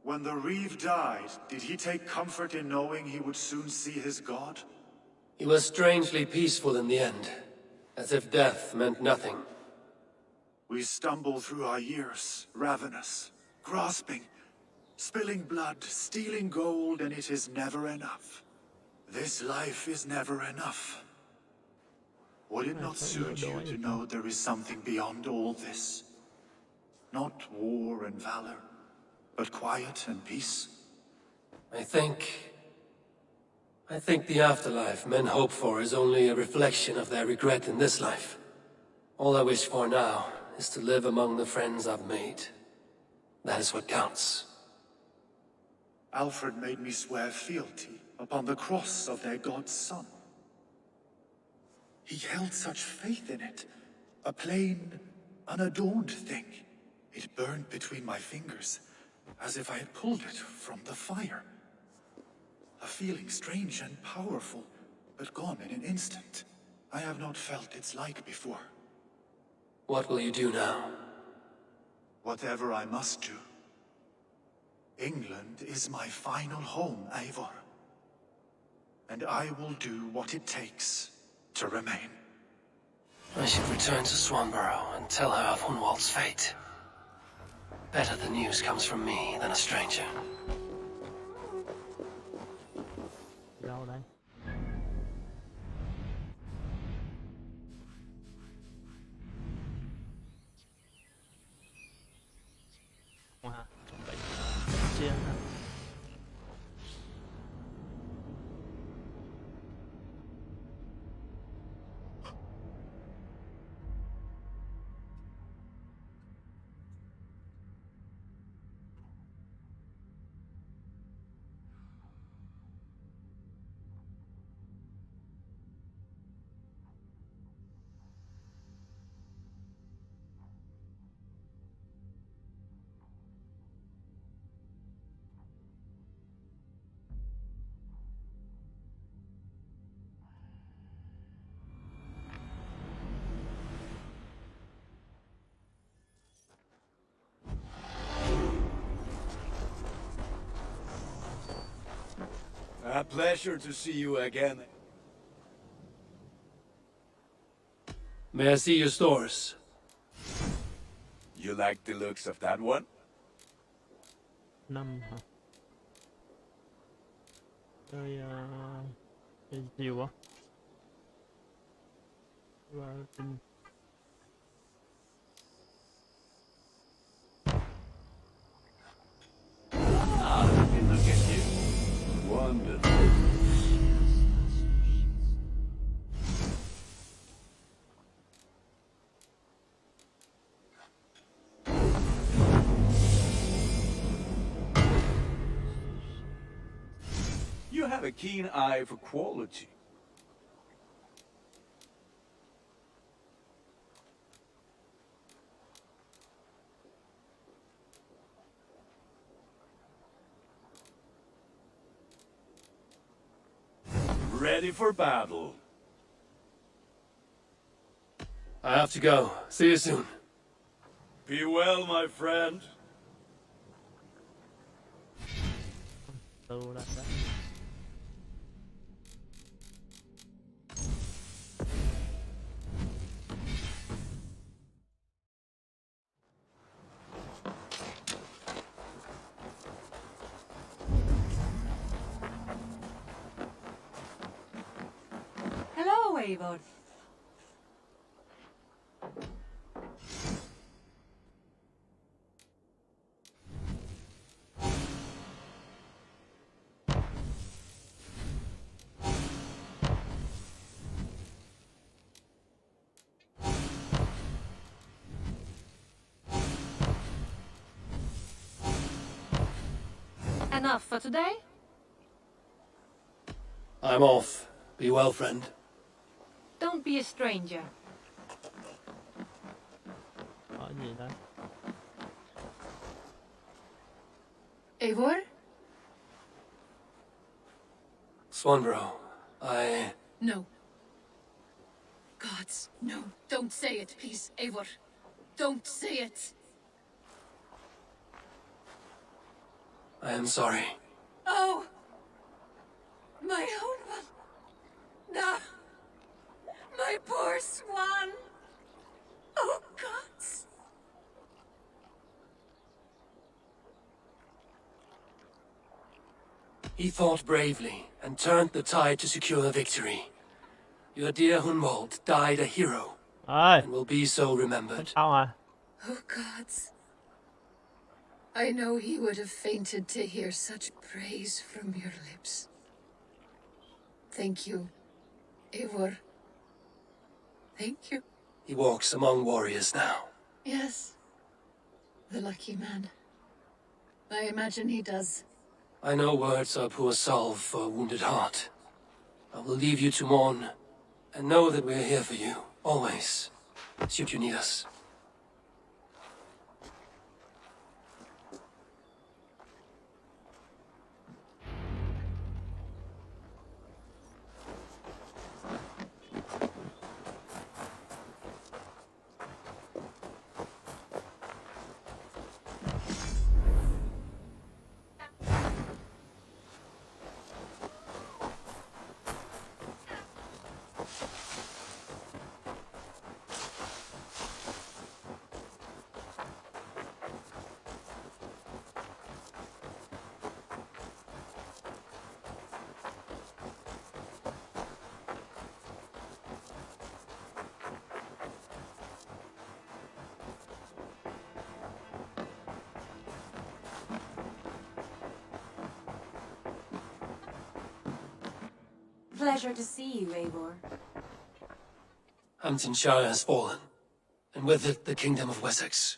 When the Reeve died, did he take comfort in knowing he would soon see his god? He was strangely peaceful in the end, as if death meant nothing. We stumble through our years, ravenous, grasping, spilling blood, stealing gold, and it is never enough. This life is never enough. Would it not suit you to know there is something beyond all this? Not war and valor, but quiet and peace? I think the afterlife men hope for is only a reflection of their regret in this life. All I wish for now is to live among the friends I've made. That is what counts. Alfred made me swear fealty upon the cross of their god's son. He held such faith in it, a plain, unadorned thing. It burned between my fingers, as if I had pulled it from the fire. A feeling strange and powerful, but gone in an instant. I have not felt its like before. What will you do now? Whatever I must do. England is my final home, Eivor. And I will do what it takes to remain. I should return to Swanborough and tell her of Hunwald's fate. Better the news comes from me than a stranger. Đâu đây? Wow, chuẩn bị chia ha. A pleasure to see you again. May I see your stores? You like the looks of that one? 5 hả? Chơi chơi chiều á. Look at you. Wonderful. You have a keen eye for quality. Ready for battle. I have to go. See you soon. Be well, my friend. Hello, Eivor. Enough for today? I'm off. Be well, friend. Don't be a stranger. Có gì đây? Eivor? Swanbro, I... No. Gods, no. Don't say it, please, Eivor. Don't say it. I am sorry. Oh! My own one. No. My poor swan. Oh, gods. He fought bravely and turned the tide to secure a victory. Your dear Hunwald died a hero and will be so remembered. Oh, gods. I know he would have fainted to hear such praise from your lips. Thank you, Eivor. Thank you. He walks among warriors now. Yes. The lucky man. I imagine he does. I know words are poor salve for a wounded heart. I will leave you to mourn, and know that we're here for you, always, should you need us. Pleasure to see you, Eivor. Hamptonshire has fallen, and with it the Kingdom of Wessex.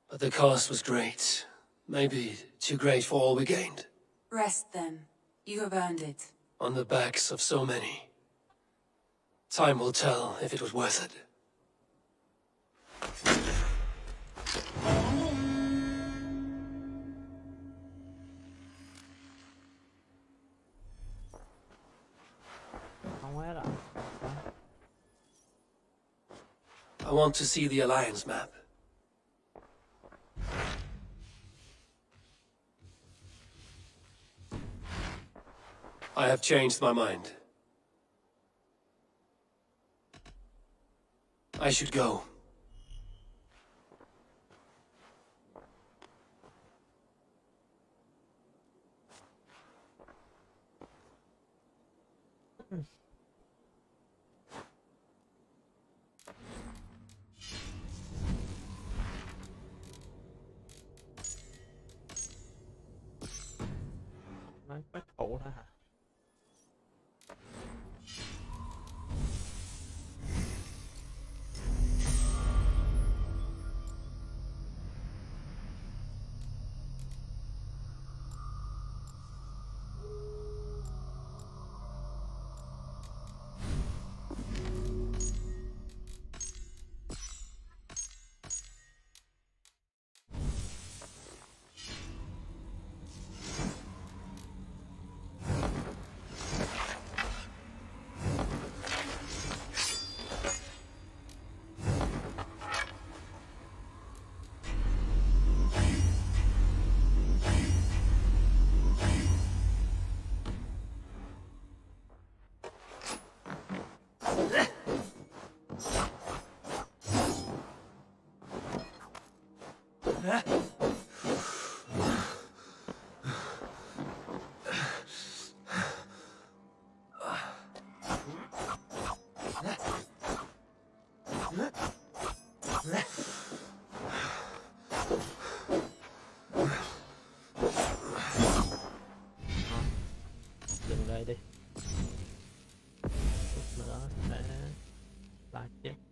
But the cost was great. Maybe too great for all we gained. Rest then. You have earned it. On the backs of so many. Time will tell if it was worth it. I want to see the Alliance map. I have changed my mind. I should go. Nói quét thủ thôi hả? Dừng đây đi. Chút nữa sẽ live tiếp.